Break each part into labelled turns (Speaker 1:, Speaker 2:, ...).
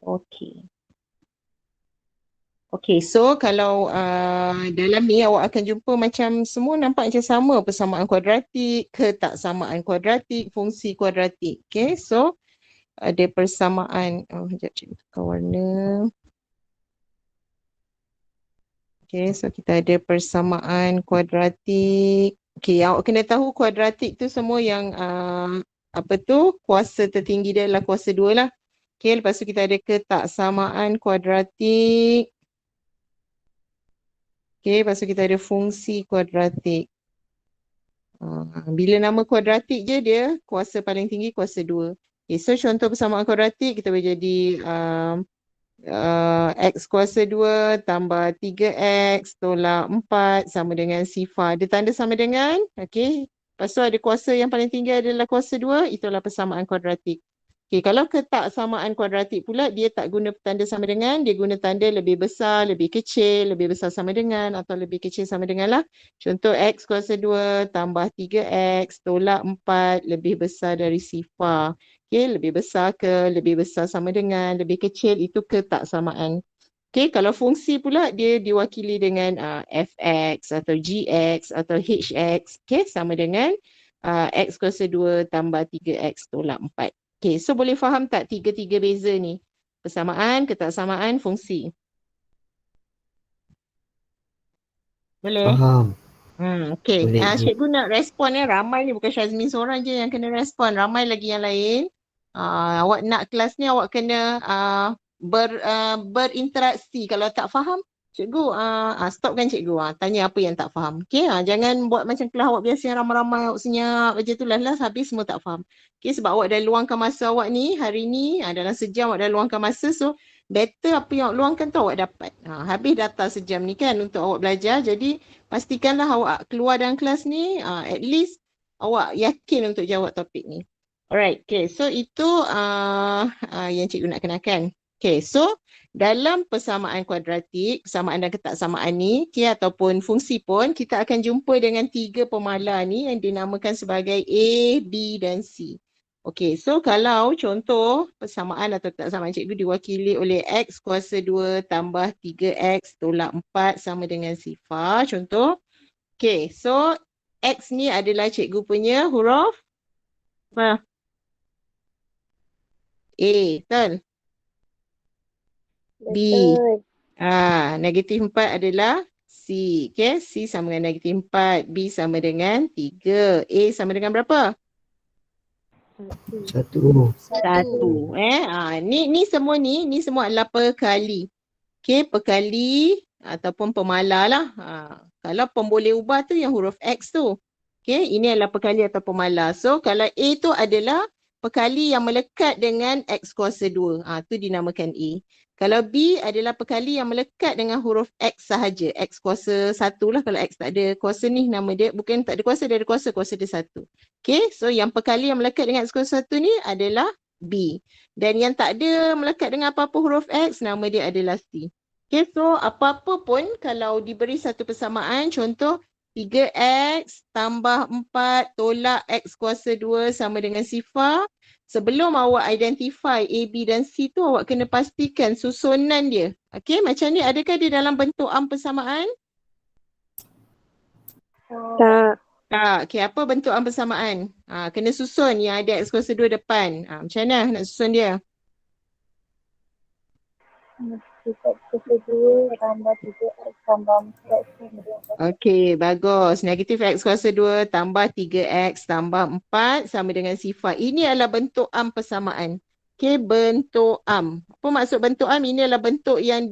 Speaker 1: Okey. Okey, so kalau dalam ni awak akan jumpa macam semua nampak macam sama, persamaan kuadratik, ketaksamaan kuadratik, fungsi kuadratik. Okay, so ada persamaan, sekejap cikgu tukar warna. Okay, so kita ada persamaan kuadratik. Okay, awak kena tahu kuadratik tu semua yang apa tu, kuasa tertinggi dia adalah kuasa 2 lah. Okay, lepas tu kita ada ketaksamaan kuadratik. Okay, lepas tu kita ada fungsi kuadratik. Bila nama kuadratik je dia kuasa paling tinggi kuasa 2. Okay, so contoh persamaan kuadratik kita boleh jadi X kuasa 2 tambah 3X tolak 4 sama dengan sifar. Dia tanda sama dengan, okay. Lepas tu ada kuasa yang paling tinggi adalah kuasa 2, itulah persamaan kuadratik. Okay, kalau ketaksamaan kuadratik pula, dia tak guna tanda sama dengan, dia guna tanda lebih besar, lebih kecil, lebih besar sama dengan atau lebih kecil sama dengan lah. Contoh X kuasa 2 tambah 3X tolak 4 lebih besar dari sifar. Okay, lebih besar ke, lebih besar sama dengan, lebih kecil, itu ketaksamaan. Okay, kalau fungsi pula dia diwakili dengan fx atau gx atau hx. Okay, sama dengan x kuasa 2 tambah 3x tolak 4. Okay, so boleh faham tak tiga-tiga beza ni? Persamaan, ketaksamaan, fungsi. Boleh?
Speaker 2: Faham.
Speaker 1: Okay.
Speaker 2: Boleh je.
Speaker 1: Cikgu nak respon ramai ni, bukan Syazmin seorang je yang kena respon. Ramai lagi yang lain. Awak nak kelas ni awak kena berinteraksi. Kalau tak faham, cikgu stopkan cikgu. Tanya apa yang tak faham. Okay, jangan buat macam kelas awak biasa yang ramai-ramai awak senyap je tu lah habis semua tak faham. Okay, sebab awak dah luangkan masa awak ni hari ni, dalam sejam awak dah luangkan masa, so better apa yang awak luangkan tu awak dapat. Habis data sejam ni kan untuk awak belajar, jadi pastikanlah awak keluar dalam kelas ni, at least awak yakin untuk jawab topik ni. Alright, okay, so itu yang cikgu nak kenalkan. Okay, so dalam persamaan kuadratik, persamaan dan ketaksamaan ni, okay, ataupun fungsi pun, kita akan jumpa dengan 3 pemala ni yang dinamakan sebagai A, B dan C. Okay, so kalau contoh persamaan atau ketaksamaan cikgu diwakili oleh X kuasa 2 tambah 3X tolak 4 sama dengan sifar, contoh. Okay, so X ni adalah cikgu punya huruf apa? A, betul? B.
Speaker 3: Betul.
Speaker 1: Negatif 4 adalah C. Okay, C sama dengan negatif 4. B sama dengan 3. A sama dengan berapa?
Speaker 2: 1.
Speaker 1: 1. Ni semua adalah perkali. Okay, perkali ataupun pemala lah. Kalau pemboleh ubah tu yang huruf X tu. Okay, ini adalah perkali atau pemala. So, kalau A tu adalah perkali yang melekat dengan X kuasa 2. Tu dinamakan A. Kalau B adalah perkali yang melekat dengan huruf X sahaja. X kuasa 1 lah. Kalau X tak ada kuasa ni, nama dia bukan tak ada kuasa, dia ada kuasa dia 1. Okay, so yang perkali yang melekat dengan X kuasa 1 ni adalah B. Dan yang tak ada melekat dengan apa-apa huruf X, nama dia adalah C. Okay, so apa-apa pun kalau diberi satu persamaan, contoh 3X tambah 4 tolak X kuasa 2 sama dengan sifar. Sebelum awak identify A, B dan C tu, awak kena pastikan susunan dia. Okay, macam ni adakah dia dalam bentuk persamaan?
Speaker 3: Tak.
Speaker 1: Tak. Okay, apa bentuk persamaan? Kena susun yang ada X kuasa 2 depan. Macam mana nak susun dia?
Speaker 3: X kuasa 2 tambah 3X tambah 4.
Speaker 1: Okey, bagus. Negatif X kuasa 2 tambah 3X tambah 4 sama dengan sifar. Ini adalah bentuk persamaan. Okey, bentuk Apa maksud bentuk Ini adalah bentuk yang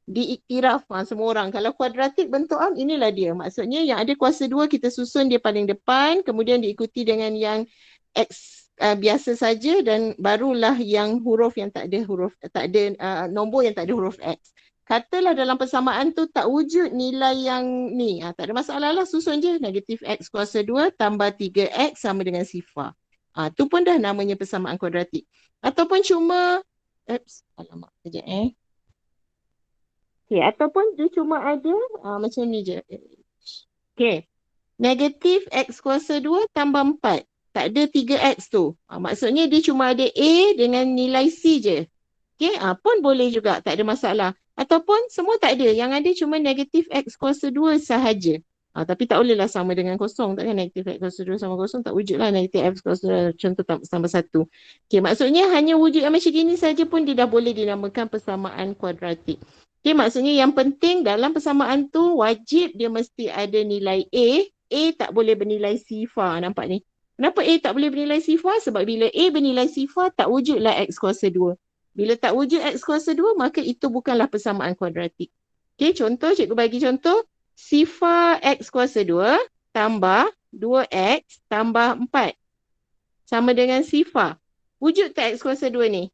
Speaker 1: diiktiraf semua orang. Kalau kuadratik bentuk inilah dia. Maksudnya yang ada kuasa 2 kita susun dia paling depan, kemudian diikuti dengan yang X biasa saja dan barulah yang huruf yang tak ada nombor yang tak ada huruf X. Katalah dalam persamaan tu tak wujud nilai yang ni. Tak ada masalah lah, susun je. Negatif X kuasa 2 tambah 3X sama dengan sifar. Tu pun dah namanya persamaan kuadratik. Ataupun cuma, alamak, sekejap Okay, ataupun dia cuma ada macam ni je. Okay, negatif X kuasa 2 tambah 4. Tak ada 3X tu. Maksudnya dia cuma ada A dengan nilai C je. Okay, pun boleh juga, tak ada masalah. Ataupun semua tak ada, yang ada cuma negatif X kuasa 2 sahaja. Tapi tak bolehlah sama dengan kosong, takkan negatif X kuasa 2 sama kosong, tak wujud lah negatif X kuasa 2 contoh tambah 1. Okay, maksudnya hanya wujud yang macam gini saja pun dia dah boleh dinamakan persamaan kuadratik. Okay, maksudnya yang penting dalam persamaan tu wajib dia mesti ada nilai A. A tak boleh bernilai sifar, nampak ni. Kenapa A tak boleh bernilai sifar? Sebab bila A bernilai sifar, tak wujudlah X kuasa 2. Bila tak wujud X kuasa 2, maka itu bukanlah persamaan kuadratik. Okay, contoh, cikgu bagi contoh. Sifar X kuasa 2 tambah 2X tambah 4. Sama dengan sifar. Wujud tak X kuasa 2 ni?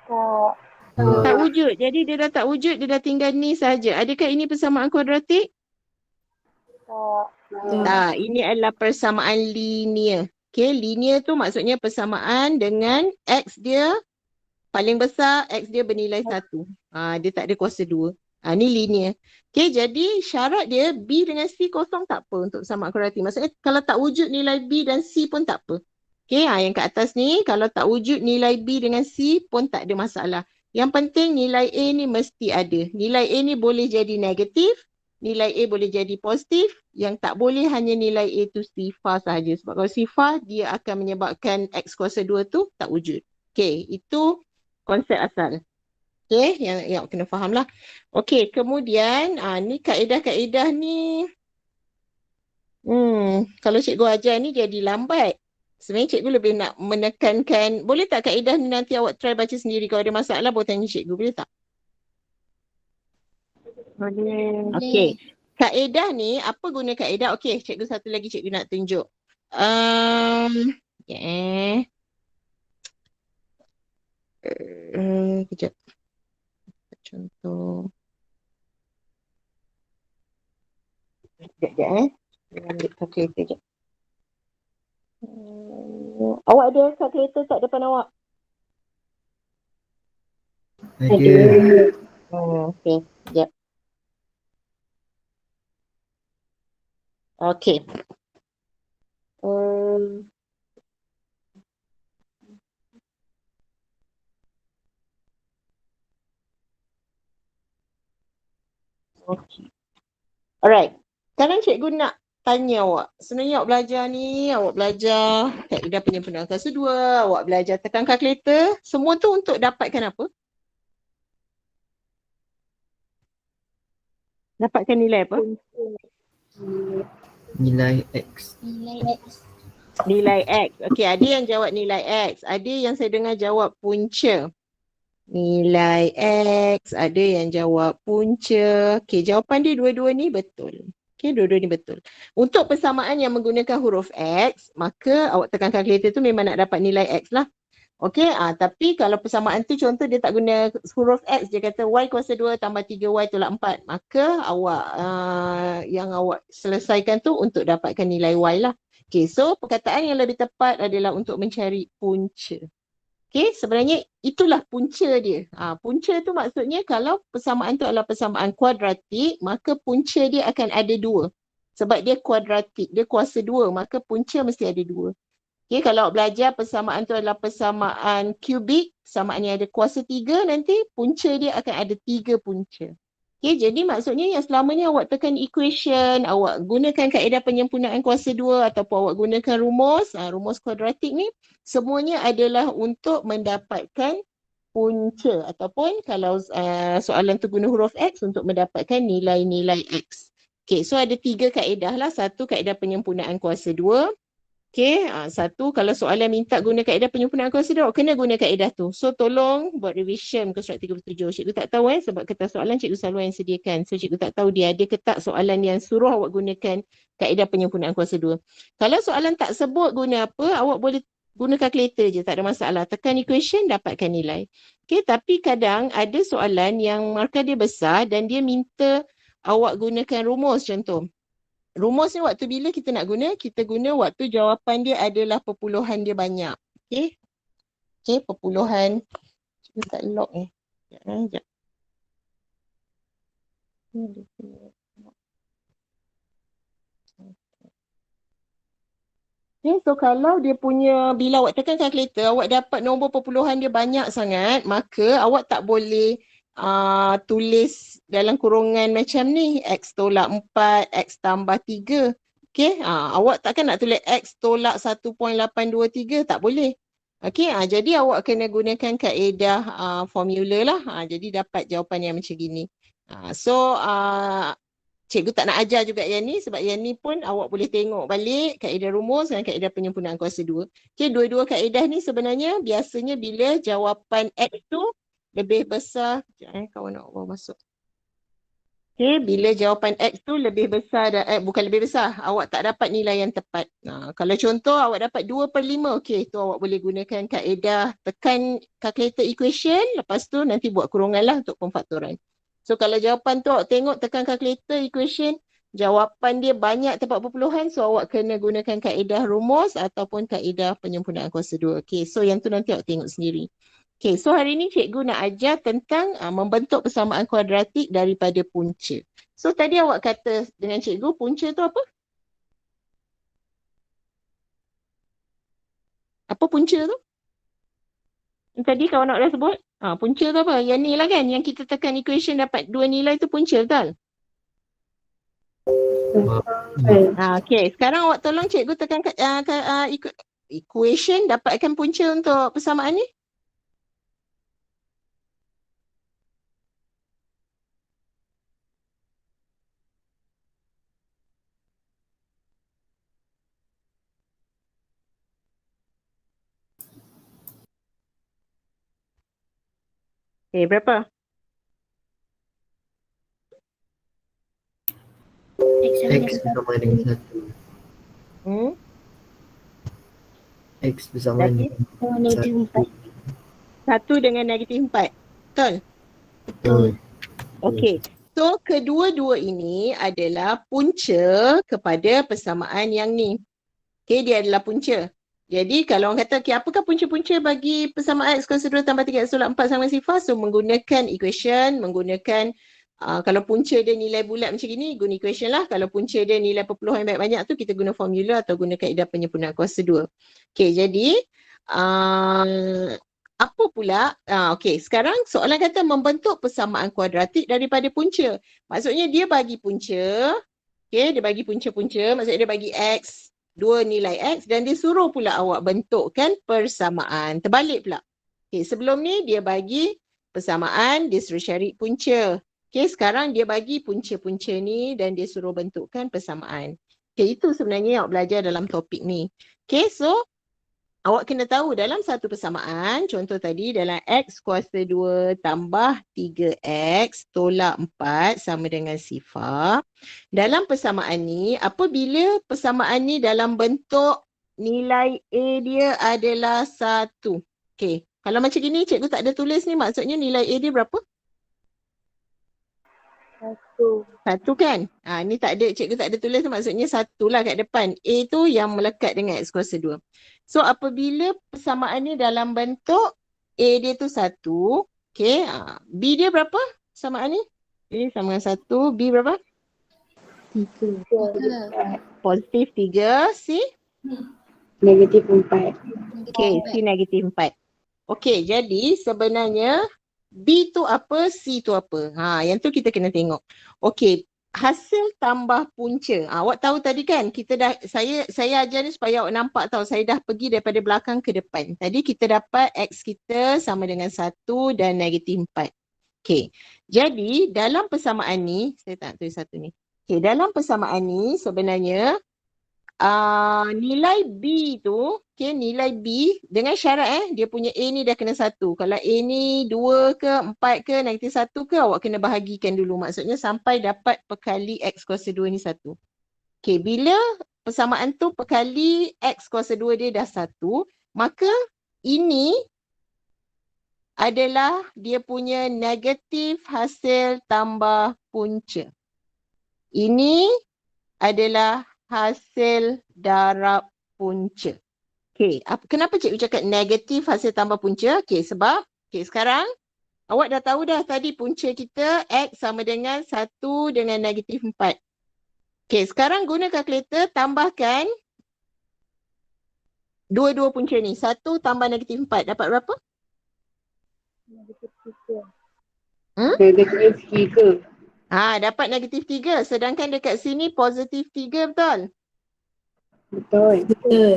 Speaker 3: Tak.
Speaker 1: Tak wujud. Jadi dia dah tak wujud, dia dah tinggal ni saja. Adakah ini persamaan kuadratik?
Speaker 3: Tak.
Speaker 1: Tak, ini adalah persamaan linear. Okay, linear tu maksudnya persamaan dengan X dia paling besar, X dia bernilai 1. Dia tak ada kuasa 2. Ni linear. Okay, jadi syarat dia B dengan C kosong tak apa untuk persamaan kuadratik. Maksudnya kalau tak wujud nilai B dan C pun tak apa. Okay, yang kat atas ni kalau tak wujud nilai B dengan C pun tak ada masalah. Yang penting nilai A ni mesti ada. Nilai A ni boleh jadi negatif, nilai A boleh jadi positif, yang tak boleh hanya nilai A tu sifar sahaja. Sebab kalau sifar, dia akan menyebabkan X kuasa 2 tu tak wujud. Okay, itu konsep asal. Okay, yang kena faham lah. Okay, kemudian ni kaedah-kaedah ni kalau cikgu ajar ni jadi lambat. Sebenarnya cikgu lebih nak menekankan, boleh tak kaedah ni nanti awak try baca sendiri. Kalau ada masalah, boleh tanya cikgu, boleh tak?
Speaker 3: Boleh.
Speaker 1: Okay. Kaedah ni, apa guna kaedah? Okay, cikgu satu lagi cikgu nak tunjuk. Kejap. Contoh. Sekejap. Ambil calculator sekejap. Awak ada calculator tak depan awak?
Speaker 3: Ada.
Speaker 1: Okay, sekejap. Okay. Okay. Alright. Sekarang cikgu nak tanya awak. Sebenarnya awak belajar ni, awak belajar kaedah penyempurnaan kelas 2, awak belajar tekan kalkulator. Semua tu untuk dapatkan apa? Dapatkan nilai apa?
Speaker 2: Nilai X.
Speaker 1: Nilai X. Okey, ada yang jawab nilai X. Ada yang saya dengar jawab punca. Nilai X. Ada yang jawab punca. Okey, jawapan dia dua-dua ni betul. Okey, dua-dua ni betul. Untuk persamaan yang menggunakan huruf X, maka awak tekan kalkulator tu memang nak dapat nilai X lah. Okey, tapi kalau persamaan tu contoh dia tak guna huruf X, dia kata Y kuasa 2 tambah 3Y tolak 4. Maka awak yang awak selesaikan tu untuk dapatkan nilai Y lah. Okey, so perkataan yang lebih tepat adalah untuk mencari punca. Okey, sebenarnya itulah punca dia. Punca tu maksudnya kalau persamaan tu adalah persamaan kuadratik, maka punca dia akan ada 2. Sebab dia kuadratik, dia kuasa 2, maka punca mesti ada 2. Okay, kalau belajar persamaan tu adalah persamaan kubik, persamaan yang ada kuasa 3 nanti, punca dia akan ada 3 punca. Okay, jadi maksudnya yang selama ni awak tekan equation, awak gunakan kaedah penyempurnaan kuasa 2 ataupun awak gunakan rumus, rumus kuadratik ni, semuanya adalah untuk mendapatkan punca ataupun kalau soalan tu guna huruf X untuk mendapatkan nilai-nilai X. Okay, so ada 3 kaedah lah. Satu, kaedah penyempurnaan kuasa 2. Okay, satu kalau soalan minta guna kaedah penyempurnaan kuasa 2, kena guna kaedah tu. So tolong buat revision muka surat 37. Cikgu tak tahu sebab kertas soalan cikgu selalu yang sediakan. So cikgu tak tahu dia ada ke tak soalan yang suruh awak gunakan kaedah penyempurnaan kuasa 2. Kalau soalan tak sebut guna apa, awak boleh guna kalkulator je, tak ada masalah. Tekan equation, dapatkan nilai. Okay, tapi kadang ada soalan yang markah dia besar dan dia minta awak gunakan rumus contoh. Rumus ni waktu bila kita nak guna? Kita guna waktu jawapan dia adalah perpuluhan dia banyak. Okay. Okay, perpuluhan. Kita tak lock ni. Sekejap. Okay, so kalau dia punya, bila awak tekan kalkulator, awak dapat nombor perpuluhan dia banyak sangat, maka awak tak boleh tulis dalam kurungan macam ni, X tolak 4, X tambah 3. Okay, awak takkan nak tulis X tolak 1.823, tak boleh. Okay, jadi awak kena gunakan kaedah formula lah. Jadi dapat jawapan yang macam gini. So, cikgu tak nak ajar juga yang ni sebab yang ni pun awak boleh tengok balik kaedah rumus dan kaedah penyempurnaan kuasa 2. Okay, dua-dua kaedah ni sebenarnya biasanya bila jawapan X tu lebih besar. Sekejap kawan nak bawa masuk. Okay, bila jawapan X tu lebih besar, bukan lebih besar, awak tak dapat nilai yang tepat. Kalau contoh awak dapat 2/5, okay, tu awak boleh gunakan kaedah tekan calculator equation, lepas tu nanti buat kurungan lah untuk pemfaktoran. So kalau jawapan tu awak tengok tekan calculator equation, jawapan dia banyak tempat perpuluhan, so awak kena gunakan kaedah rumus ataupun kaedah penyempurnaan kuasa 2. Okay, so yang tu nanti awak tengok sendiri. Okay, so hari ni cikgu nak ajar tentang membentuk persamaan kuadratik daripada punca. So tadi awak kata dengan cikgu punca tu apa? Apa punca tu? Tadi kawan nak dah sebut. Punca tu apa? Yang ni lah kan, yang kita tekan equation dapat dua nilai tu punca, betul? Okay, sekarang awak tolong cikgu tekan equation dapatkan punca untuk persamaan ni. Berapa?
Speaker 2: X bersama dengan 1. X bersama dengan
Speaker 3: negatif 4.
Speaker 1: 1 dengan negatif 4. Betul?
Speaker 2: Betul.
Speaker 1: Okey. So kedua-dua ini adalah punca kepada persamaan yang ni. Okey, dia adalah punca. Jadi kalau orang kata, okay, apakah punca-punca bagi persamaan X kuasa 2 tambah 3 X tolak 4 sama sifar? So menggunakan equation, menggunakan kalau punca dia nilai bulat macam ni, guna equation lah. Kalau punca dia nilai perpuluhan yang banyak-banyak tu, kita guna formula atau guna kaedah penyempurnaan kuasa 2. Okey, jadi apa pula? Okey, sekarang soalan kata membentuk persamaan kuadratik daripada punca. Maksudnya dia bagi punca, okey, dia bagi punca-punca, maksudnya dia bagi X, dua nilai X dan dia suruh pula awak bentukkan persamaan. Terbalik pula. Okey, sebelum ni dia bagi persamaan, dia suruh cari punca. Okey, sekarang dia bagi punca-punca ni dan dia suruh bentukkan persamaan. Okey, itu sebenarnya yang awak belajar dalam topik ni. Okey, so awak kena tahu dalam satu persamaan, contoh tadi dalam X kuasa 2 tambah 3X tolak 4 sama dengan sifar. Dalam persamaan ni, apabila persamaan ni dalam bentuk nilai A dia adalah 1. Okey, kalau macam gini cikgu tak ada tulis ni, maksudnya nilai A dia berapa? 1 kan? Ni tak ada, cikgu tak ada tulis, maksudnya 1 lah kat depan. A tu yang melekat dengan X kuasa 2. So apabila persamaan ni dalam bentuk A dia tu 1, okay, B dia berapa persamaan ni? A sama dengan 1, B berapa?
Speaker 3: 3.
Speaker 1: Positif 3, C?
Speaker 3: Negatif 4.
Speaker 1: Okay, C negatif 4. Okay, jadi sebenarnya B tu apa, C tu apa? Yang tu kita kena tengok. Okay, hasil tambah punca. Awak tahu tadi kan, kita dah, saya ajar ni supaya awak nampak tahu, saya dah pergi daripada belakang ke depan. Tadi kita dapat X kita sama dengan 1 dan negatif 4. Okay, jadi dalam persamaan ni, saya tak tulis 1 ni. Okay, dalam persamaan ni sebenarnya nilai B tu, okay, nilai B dengan syarat dia punya A ni dah kena 1. Kalau A ni 2 ke 4 ke negatif 1 ke, awak kena bahagikan dulu. Maksudnya sampai dapat perkali X kuasa 2 ni 1. Okay, bila persamaan tu perkali X kuasa 2 dia dah 1, maka ini adalah dia punya negatif hasil tambah punca. Ini adalah hasil darab punca. Okey, kenapa cikgu cakap negatif hasil tambah punca? Okey, sebab sekarang awak dah tahu dah tadi punca kita X sama dengan 1 dengan negatif 4. Okey, sekarang guna kalkulator tambahkan Dua-dua punca ni. 1 tambah negatif 4. Dapat berapa?
Speaker 3: Negatif 3.
Speaker 1: Hmm?
Speaker 3: Negatif 3.
Speaker 1: Dapat negatif 3. Sedangkan dekat sini positif 3, betul?
Speaker 3: Betul.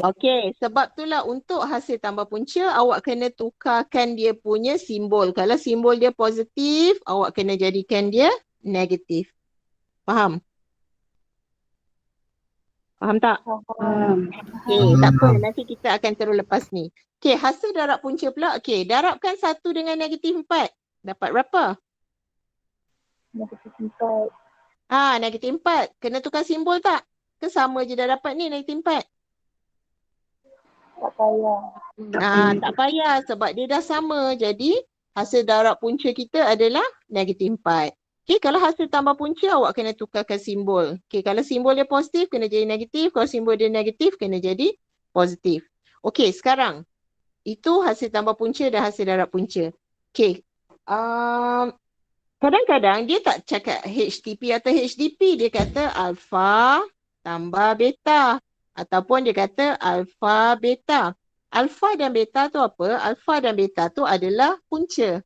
Speaker 1: Okey, sebab itulah untuk hasil tambah punca, awak kena tukarkan dia punya simbol. Kalau simbol dia positif, awak kena jadikan dia negatif. Faham? Faham tak? Okey, tak apa. Nanti kita akan terus lepas ni. Okey, hasil darab punca pula. Okey, darabkan 1 dengan negatif 4. Dapat berapa?
Speaker 3: Negatif 4.
Speaker 1: Negatif 4. Kena tukar simbol tak? Ke sama je dah dapat ni negatif 4?
Speaker 3: Tak payah.
Speaker 1: Tak payah sebab dia dah sama. Jadi hasil darab punca kita adalah negatif 4. Okey, kalau hasil tambah punca awak kena tukarkan simbol. Okey, kalau simbol dia positif kena jadi negatif. Kalau simbol dia negatif kena jadi positif. Okey, sekarang itu hasil tambah punca dan hasil darab punca. Okey. Kadang-kadang dia tak cakap HTP atau HDP. Dia kata alpha tambah beta. Ataupun dia kata alpha beta. Alpha dan beta tu apa? Alpha dan beta tu adalah punca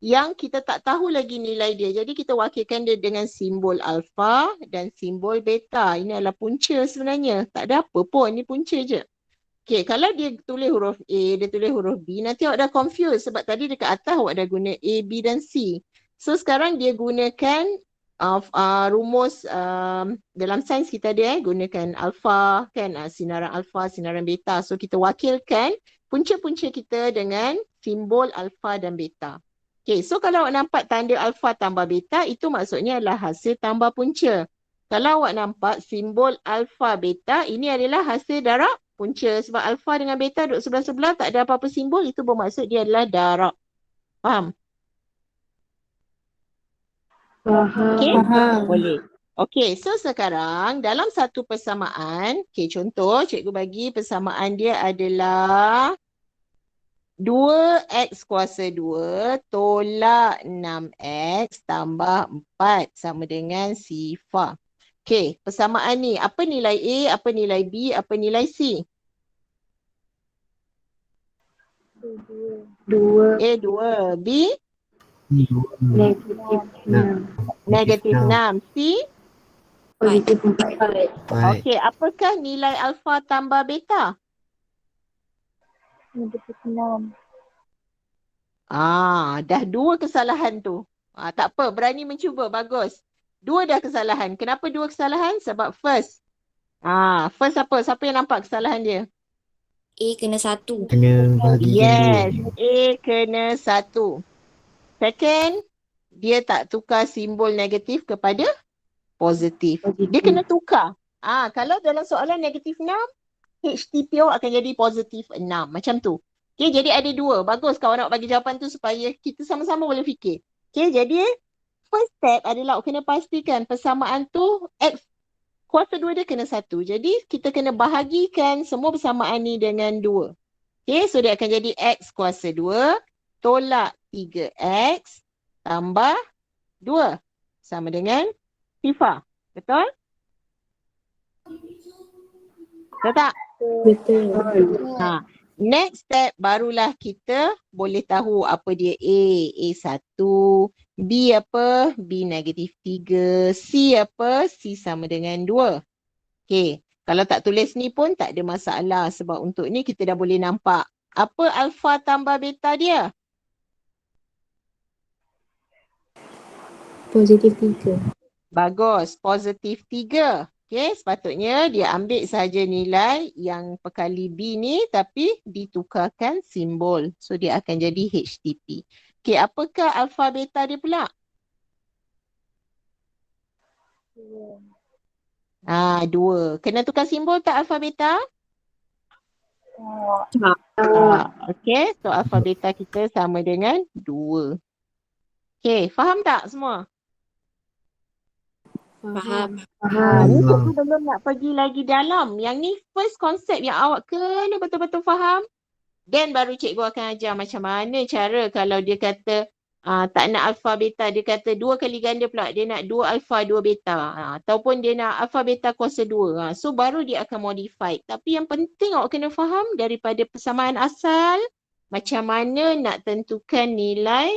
Speaker 1: yang kita tak tahu lagi nilai dia. Jadi kita wakilkan dia dengan simbol alpha dan simbol beta. Ini adalah punca sebenarnya. Tak ada apa pun. Ini punca je. Okay, kalau dia tulis huruf A, dia tulis huruf B, nanti awak dah confused sebab tadi dekat atas awak dah guna A, B dan C. So sekarang dia gunakan rumus dalam sains kita dia gunakan alpha kan, sinaran alpha, sinaran beta. So kita wakilkan punca-punca kita dengan simbol alpha dan beta. Okay, so kalau awak nampak tanda alpha tambah beta, itu maksudnya adalah hasil tambah punca. Kalau awak nampak simbol alpha beta, ini adalah hasil darab punca. Sebab alpha dengan beta duduk sebelah-sebelah, tak ada apa-apa simbol, itu bermaksud dia adalah darab. Faham? Okay? Boleh. Okay, so sekarang dalam satu persamaan, okay, contoh cikgu bagi persamaan dia adalah 2x kuasa 2 tolak 6x tambah 4 sama dengan sifar. Okay, persamaan ni, apa nilai A, apa nilai B, apa nilai C?
Speaker 3: 2.
Speaker 1: A 2, B
Speaker 3: Negatif 6.
Speaker 1: negatif 6, C.
Speaker 3: Positif 4.
Speaker 2: Baik.
Speaker 1: Okey, apakah nilai alfa tambah beta?
Speaker 3: Negatif 6.
Speaker 1: Dah 2 kesalahan tu. Tak apa, berani mencuba, bagus. 2 dah kesalahan. Kenapa 2 kesalahan? Sebab first. First apa? Siapa yang nampak kesalahan dia?
Speaker 4: A kena 1.
Speaker 2: Kena bahagikan
Speaker 1: Yes,
Speaker 2: dua.
Speaker 1: A kena 1. Second, dia tak tukar simbol negatif kepada positif. Dia kena tukar. Kalau dalam soalan negatif 6, HTP awak akan jadi positif 6. Macam tu. Okay, jadi ada 2. Bagus kawan nak bagi jawapan tu supaya kita sama-sama boleh fikir. Okay, jadi first step adalah awak kena pastikan persamaan tu X kuasa 2 dia kena 1. Jadi kita kena bahagikan semua persamaan ni dengan 2. Okay, so dia akan jadi X kuasa 2 tolak 3X tambah 2 sama dengan sifar. Betul? Betul tak?
Speaker 3: Betul.
Speaker 1: Next step barulah kita boleh tahu apa dia A, A1, B apa, B negatif 3, C apa, C sama dengan 2. Okay, kalau tak tulis ni pun tak ada masalah sebab untuk ni kita dah boleh nampak. Apa alfa tambah beta dia?
Speaker 3: Positif 3.
Speaker 1: Bagus, positif 3. Okay, sepatutnya dia ambil saja nilai yang perkali B ni tapi ditukarkan simbol. So dia akan jadi HTP. Okay, apakah alfa beta dia pula? 2. Kena tukar simbol tak alfa beta? Okay, so alfa beta kita sama dengan 2. Okay, faham tak semua?
Speaker 4: Faham.
Speaker 1: Ni cikgu belum nak pergi lagi dalam. Yang ni first konsep yang awak kena betul-betul faham. Then baru cikgu akan ajar macam mana cara kalau dia kata Tak nak alpha beta, dia kata 2 kali ganda pula, dia nak 2 alpha 2 beta, ataupun dia nak alpha beta kuasa 2. So baru dia akan modified. Tapi yang penting awak kena faham daripada persamaan asal, macam mana nak tentukan nilai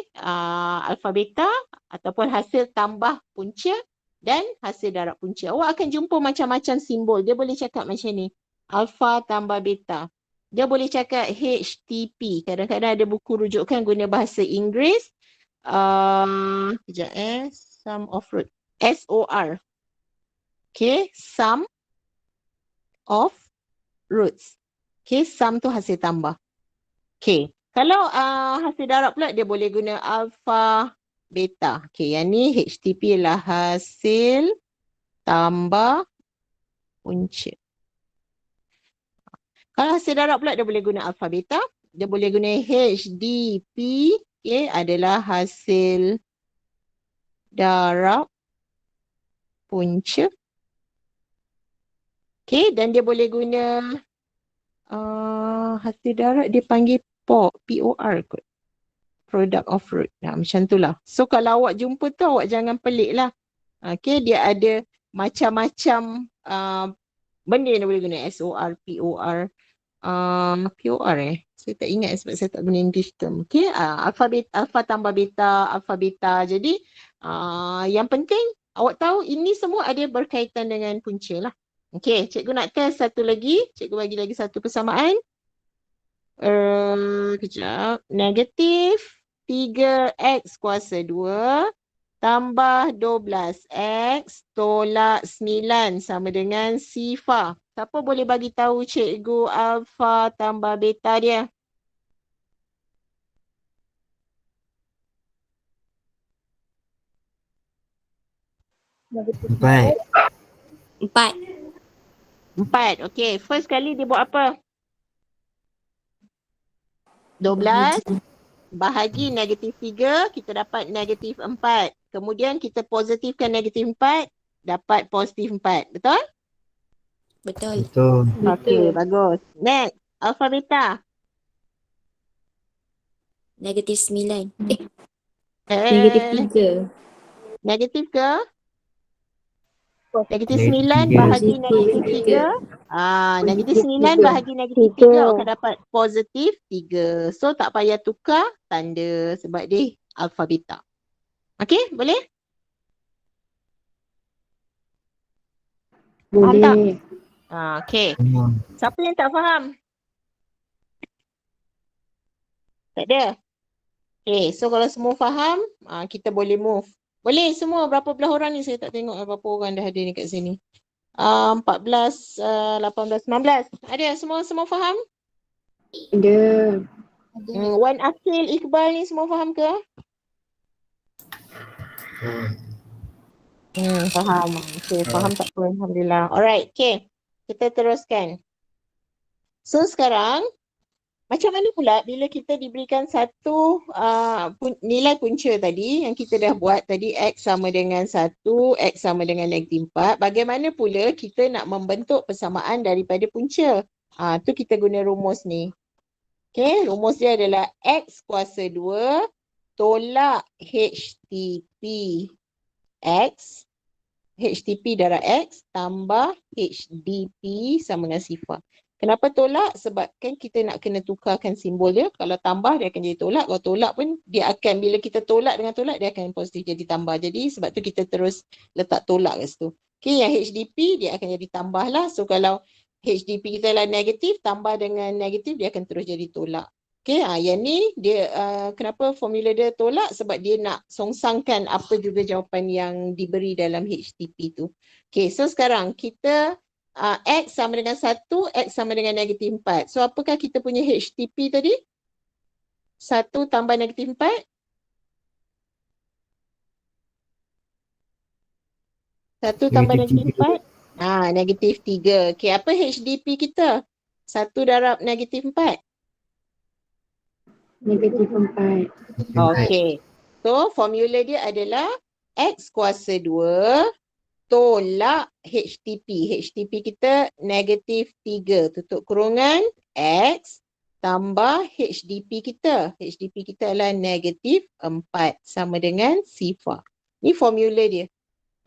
Speaker 1: alpha beta ataupun hasil tambah punca dan hasil darab punca. Awak akan jumpa macam-macam simbol. Dia boleh cakap macam ni, alpha tambah beta. Dia boleh cakap HTP. Kadang-kadang ada buku rujukan guna bahasa Inggeris. Sekejap sum of root. SOR. Okay, sum of roots. Okay, sum tu hasil tambah. Okay, kalau hasil darab pula dia boleh guna alpha beta. Okay, yang ni HTP adalah hasil tambah punca. Kalau hasil darab pula dia boleh guna alpha beta. Dia boleh guna HDP. Okay, adalah hasil darab punca. Okay, dan dia boleh guna hasil darab dia panggil POR kot. Product of root. Macam tu lah. So kalau awak jumpa tu awak jangan pelik lah. Okay, dia ada macam-macam benda yang boleh guna SOR, POR. POR saya tak ingat sebab saya tak guna English term. Okay, alpha tambah beta, alpha beta. Jadi yang penting awak tahu ini semua ada berkaitan dengan punca lah. Okay, cikgu nak test satu lagi. Cikgu bagi lagi satu persamaan. Kejap. Negatif 3x kuasa 2 tambah 12x tolak 9 sama dengan sifar. Siapa boleh bagi tahu cikgu alpha tambah beta dia?
Speaker 2: Baik.
Speaker 4: 4.
Speaker 1: Okey, first kali dia buat apa? 12 bahagi negatif 3, kita dapat negatif 4. Kemudian kita positifkan negatif 4, dapat positif 4. Betul?
Speaker 4: Betul.
Speaker 2: Betul.
Speaker 1: Okey, bagus. Next, alpha beta.
Speaker 4: Negatif 9.
Speaker 3: Negatif 3.
Speaker 1: Negatif ke? Negatif
Speaker 2: Negatif
Speaker 1: 9
Speaker 2: tiga.
Speaker 1: bahagi negatif 3. Negatif 9 bahagi negatif 3 awak akan dapat positif 3. So tak payah tukar tanda sebab dia alpha beta. Okey, boleh?
Speaker 3: Boleh.
Speaker 1: Okey.
Speaker 2: Semua.
Speaker 1: Siapa yang tak faham? Tak ada? Okay, so kalau semua faham, kita boleh move. Boleh semua, berapa belah orang ni? Saya tak tengok berapa orang dah hadir ni kat sini. 14, 18, 19. Ada semua faham?
Speaker 3: Ada.
Speaker 1: Wan Akil, Iqbal ni semua faham ke? Faham. Okay, faham tak apa. Alhamdulillah. Alright, okay. Kita teruskan. So sekarang, macam mana pula bila kita diberikan satu nilai punca tadi yang kita dah buat tadi, X sama dengan 1, X sama dengan negatif 4. Bagaimana pula kita nak membentuk persamaan daripada punca? Tu kita guna rumus ni. Okay, rumus dia adalah X kuasa 2 tolak HTP X, HTP darab X tambah HDP sama dengan sifar. Kenapa tolak? Sebab kan kita nak kena tukarkan simbol dia. Kalau tambah dia akan jadi tolak. Kalau tolak pun dia akan, bila kita tolak dengan tolak dia akan positif jadi tambah. Jadi sebab tu kita terus letak tolak kat situ. Okay, yang HDP dia akan jadi tambah lah. So kalau HDP kita adalah negatif, tambah dengan negatif dia akan terus jadi tolak. Okay, yang ni dia kenapa formula dia tolak? Sebab dia nak songsangkan apa juga jawapan yang diberi dalam HTP tu. Okay, so sekarang kita X sama dengan 1, X sama dengan negatif 4. So apakah kita punya HTP tadi? 1 tambah negatif 4. Satu tambah negatif 4. Negatif 3. Okay, apa HDP kita? 1 darab negatif 4.
Speaker 3: Negatif 4.
Speaker 1: Okay. So formula dia adalah X kuasa 2 tolak HTP. HTP kita negatif 3. Tutup kurungan X tambah HDP kita. HDP kita adalah negatif 4 sama dengan sifar. Ni formula dia.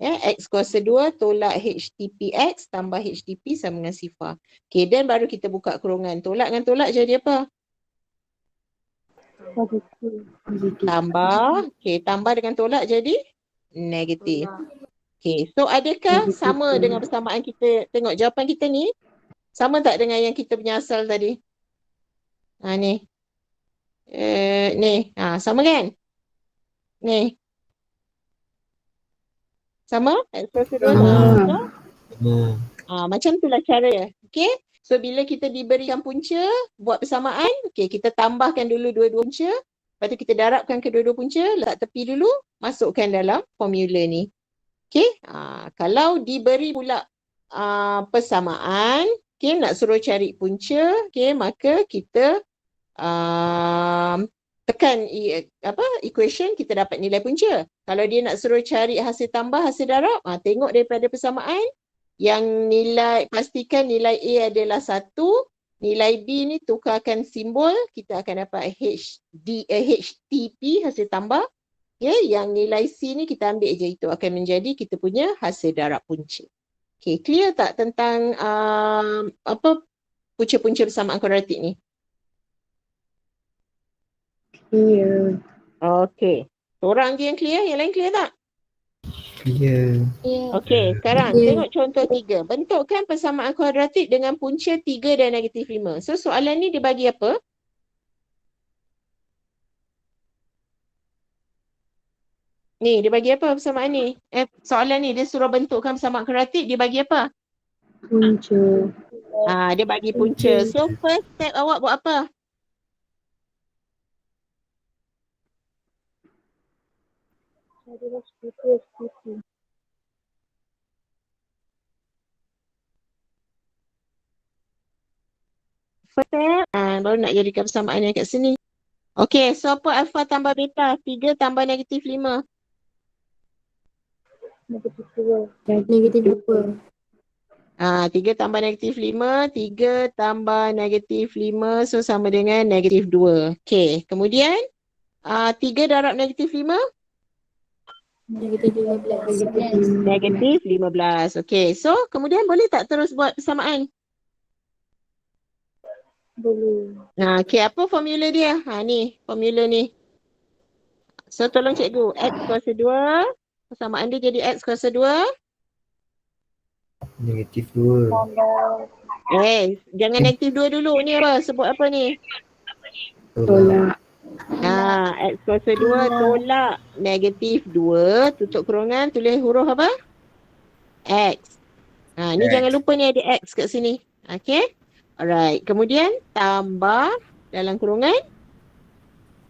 Speaker 1: Ya, X kuasa 2 tolak HTP X tambah HDP sama dengan sifar. Okay, dan baru kita buka kurungan. Tolak dengan tolak jadi apa? Tambah. Okay, tambah dengan tolak jadi negatif. Okay, so adakah sama dengan persamaan kita? Tengok jawapan kita ni. Sama tak dengan yang kita punya asal tadi? Ni. Ni. Sama kan? Ni. Sama? X kuasa 2
Speaker 3: Sama.
Speaker 1: macam itulah cara dia. Okay. So bila kita diberikan punca, buat persamaan, okay, kita tambahkan dulu dua-dua punca. Lepas tu kita darabkan kedua-dua punca, letak tepi dulu, masukkan dalam formula ni. Okay. Kalau diberi pula persamaan, okay, nak suruh cari punca, okay, maka kita tekan equation, kita dapat nilai punca. Kalau dia nak suruh cari hasil tambah, hasil darab, tengok daripada persamaan yang nilai, pastikan nilai A adalah 1, nilai B ni tukarkan simbol, kita akan dapat HTP hasil tambah. Ya, yang nilai C ni kita ambil je, itu akan menjadi kita punya hasil darab punca. Okay, clear tak tentang punca-punca persamaan kuadratik ni?
Speaker 3: Clear.
Speaker 1: Okay. Seorang je yang clear, yang lain clear tak?
Speaker 2: Clear.
Speaker 1: Okey, sekarang
Speaker 4: Clear.
Speaker 1: tengok contoh 3. Bentukkan persamaan kuadratik dengan punca 3 dan negatif 5. So soalan ni dia bagi apa? Ni, dia bagi apa persamaan ni? Soalan ni dia suruh bentukkan persamaan kuadratik, dia bagi apa?
Speaker 3: Punca.
Speaker 1: Dia bagi punca. So first step awak buat apa? First step, baru nak jadikan persamaan yang kat sini. Okey, so apa alpha tambah beta? 3 tambah negatif 5.
Speaker 4: Negatif 2.
Speaker 1: 3 tambah negatif 5, 3 tambah negatif 5, so sama dengan negatif 2. Okey, kemudian 3 darab negatif 5?
Speaker 4: Negatif 15.
Speaker 1: Negatif 15. Okey, so kemudian boleh tak terus buat persamaan?
Speaker 3: Boleh.
Speaker 1: Okey, apa formula dia? Ni, formula ni. So tolong cikgu, X kuasa 2, persamaan dia jadi X kuasa 2.
Speaker 2: Negatif 2.
Speaker 1: Jangan negatif 2 dulu. Ni apa? Sebut apa ni?
Speaker 3: Tolak.
Speaker 1: X kuasa 2 tolak negatif 2. Tutup kurungan, tulis huruf apa? X. Ni
Speaker 2: X.
Speaker 1: jangan lupa ni ada X kat sini. Okay. Alright. Kemudian tambah dalam kurungan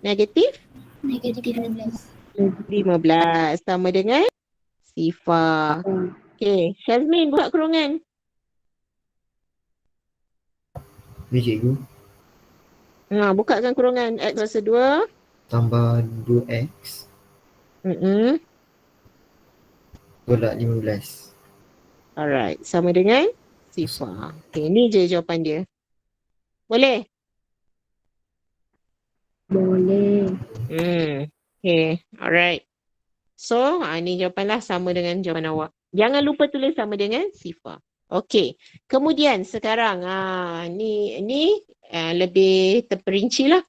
Speaker 1: negatif
Speaker 4: Negatif 15.
Speaker 1: 15 sama dengan sifar. Okay. Syazmin buat kurungan.
Speaker 2: Ni cikgu.
Speaker 1: Bukakan kurungan X kuasa 2.
Speaker 2: Tambah 2x tolak 15.
Speaker 1: Alright. Sama dengan sifar. Okay. Ni je jawapan dia. Boleh?
Speaker 3: Boleh.
Speaker 1: Okay. Alright. So, ni jawapan lah sama dengan jawapan awak. Jangan lupa tulis sama dengan sifar. Okay. Kemudian sekarang, ni lebih terperinci lah.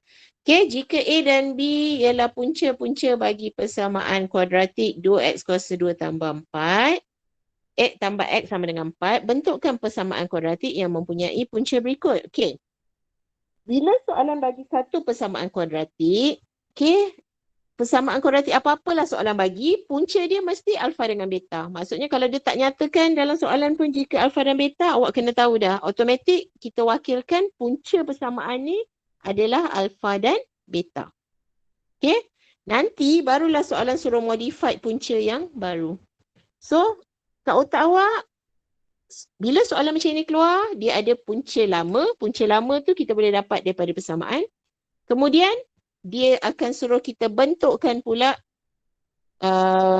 Speaker 1: Okay. Jika A dan B ialah punca-punca bagi persamaan kuadratik 2x kuasa 2 tambah 4. X tambah X sama dengan 4. Bentukkan persamaan kuadratik yang mempunyai punca berikut. Okay. Bila soalan bagi satu persamaan kuadratik, okay, persamaan kuadratik apa-apalah soalan bagi, punca dia mesti alfa dengan beta. Maksudnya kalau dia tak nyatakan dalam soalan pun jika alfa dan beta, awak kena tahu dah. Automatik kita wakilkan punca persamaan ni adalah alfa dan beta. Okay. Nanti barulah soalan suruh modify punca yang baru. So, kat otak awak, bila soalan macam ni keluar, dia ada punca lama. Punca lama tu kita boleh dapat daripada persamaan. Kemudian, dia akan suruh kita bentukkan pula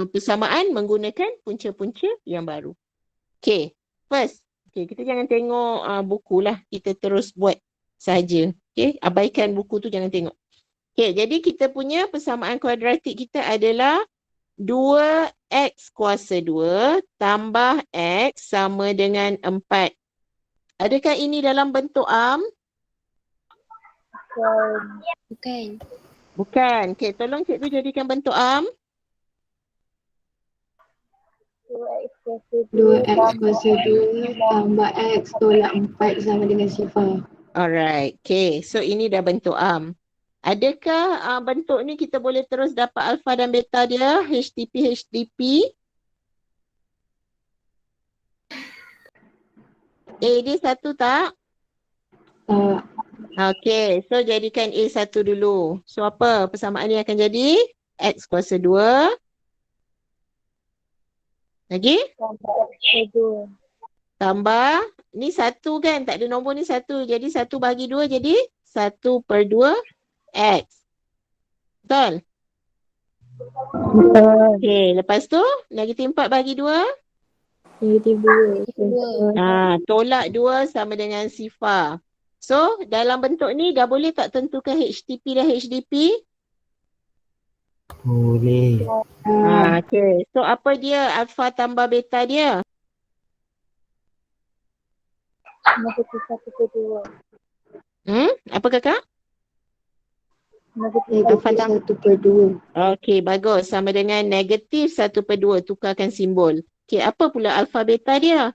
Speaker 1: persamaan menggunakan punca-punca yang baru. Okay, first. Okay, kita jangan tengok buku lah. Kita terus buat sahaja. Okay, abaikan buku tu, jangan tengok. Okay, jadi kita punya persamaan kuadratik kita adalah 2x kuasa 2 tambah x sama dengan 4. Adakah ini dalam bentuk am?
Speaker 4: Bukan.
Speaker 1: Bukan. Okay, tolong cikgu jadikan bentuk am.
Speaker 3: 2x kuasa 2 tambah x tolak 4 sama dengan sifar.
Speaker 1: Alright. Okay, so ini dah bentuk am. Adakah bentuk ni kita boleh terus dapat alfa dan beta dia? HTP. Dia satu tak?
Speaker 3: Tak.
Speaker 1: Okay, so jadikan A satu dulu. So apa persamaan ni akan jadi? X kuasa 2. Lagi? Tambah. Ni satu kan? Tak ada nombor ni satu. Jadi 1 bahagi 2 jadi 1/2 X. Betul? Okay, lepas tu negatif 4 bahagi 2.
Speaker 4: Negatif 2.
Speaker 1: Tolak 2 sama dengan sifar. So, dalam bentuk ni dah boleh tak tentukan HTP dan HDP?
Speaker 2: Boleh.
Speaker 1: Okay. So, apa dia alfa tambah beta dia?
Speaker 4: Negatif 1/2.
Speaker 1: Apa kakak?
Speaker 3: Negatif 1/2.
Speaker 1: Okay, bagus. Sama dengan negatif 1/2. Tukarkan simbol. Okay, apa pula alfa beta dia?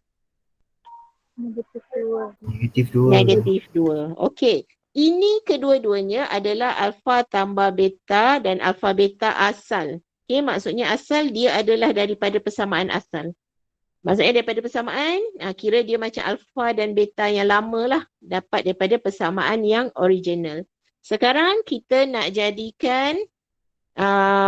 Speaker 4: Negatif 2.
Speaker 2: Negatif 2.
Speaker 1: Negatif 2. Okey. Ini kedua-duanya adalah alfa tambah beta dan alfa beta asal. Okey, maksudnya asal dia adalah daripada persamaan asal. Maksudnya daripada persamaan, kira dia macam alfa dan beta yang lama lah. Dapat daripada persamaan yang original. Sekarang kita nak jadikan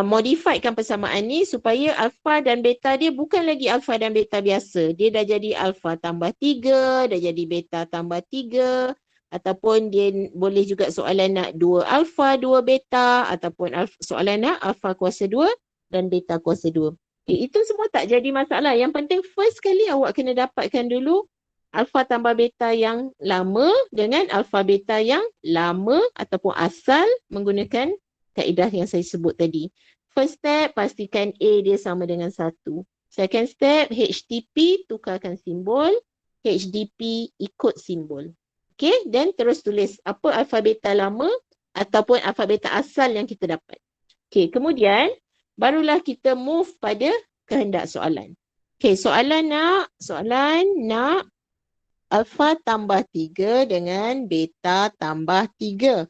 Speaker 1: modifiedkan persamaan ni supaya alfa dan beta dia bukan lagi alfa dan beta biasa. Dia dah jadi alfa tambah 3, dah jadi beta tambah 3. Ataupun dia boleh juga soalan nak 2 alfa, 2 beta. Ataupun soalan nak alfa kuasa 2 dan beta kuasa 2. Itu semua tak jadi masalah. Yang penting first kali awak kena dapatkan dulu alfa tambah beta yang lama dengan alfa beta yang lama ataupun asal menggunakan kaedah yang saya sebut tadi. First step, pastikan A dia sama dengan 1. Second step, HTP tukarkan simbol. HDP ikut simbol. Okay, then terus tulis apa alfa beta lama ataupun alfa beta asal yang kita dapat. Okay, kemudian barulah kita move pada kehendak soalan. Okay, soalan nak alfa tambah 3 dengan beta tambah 3.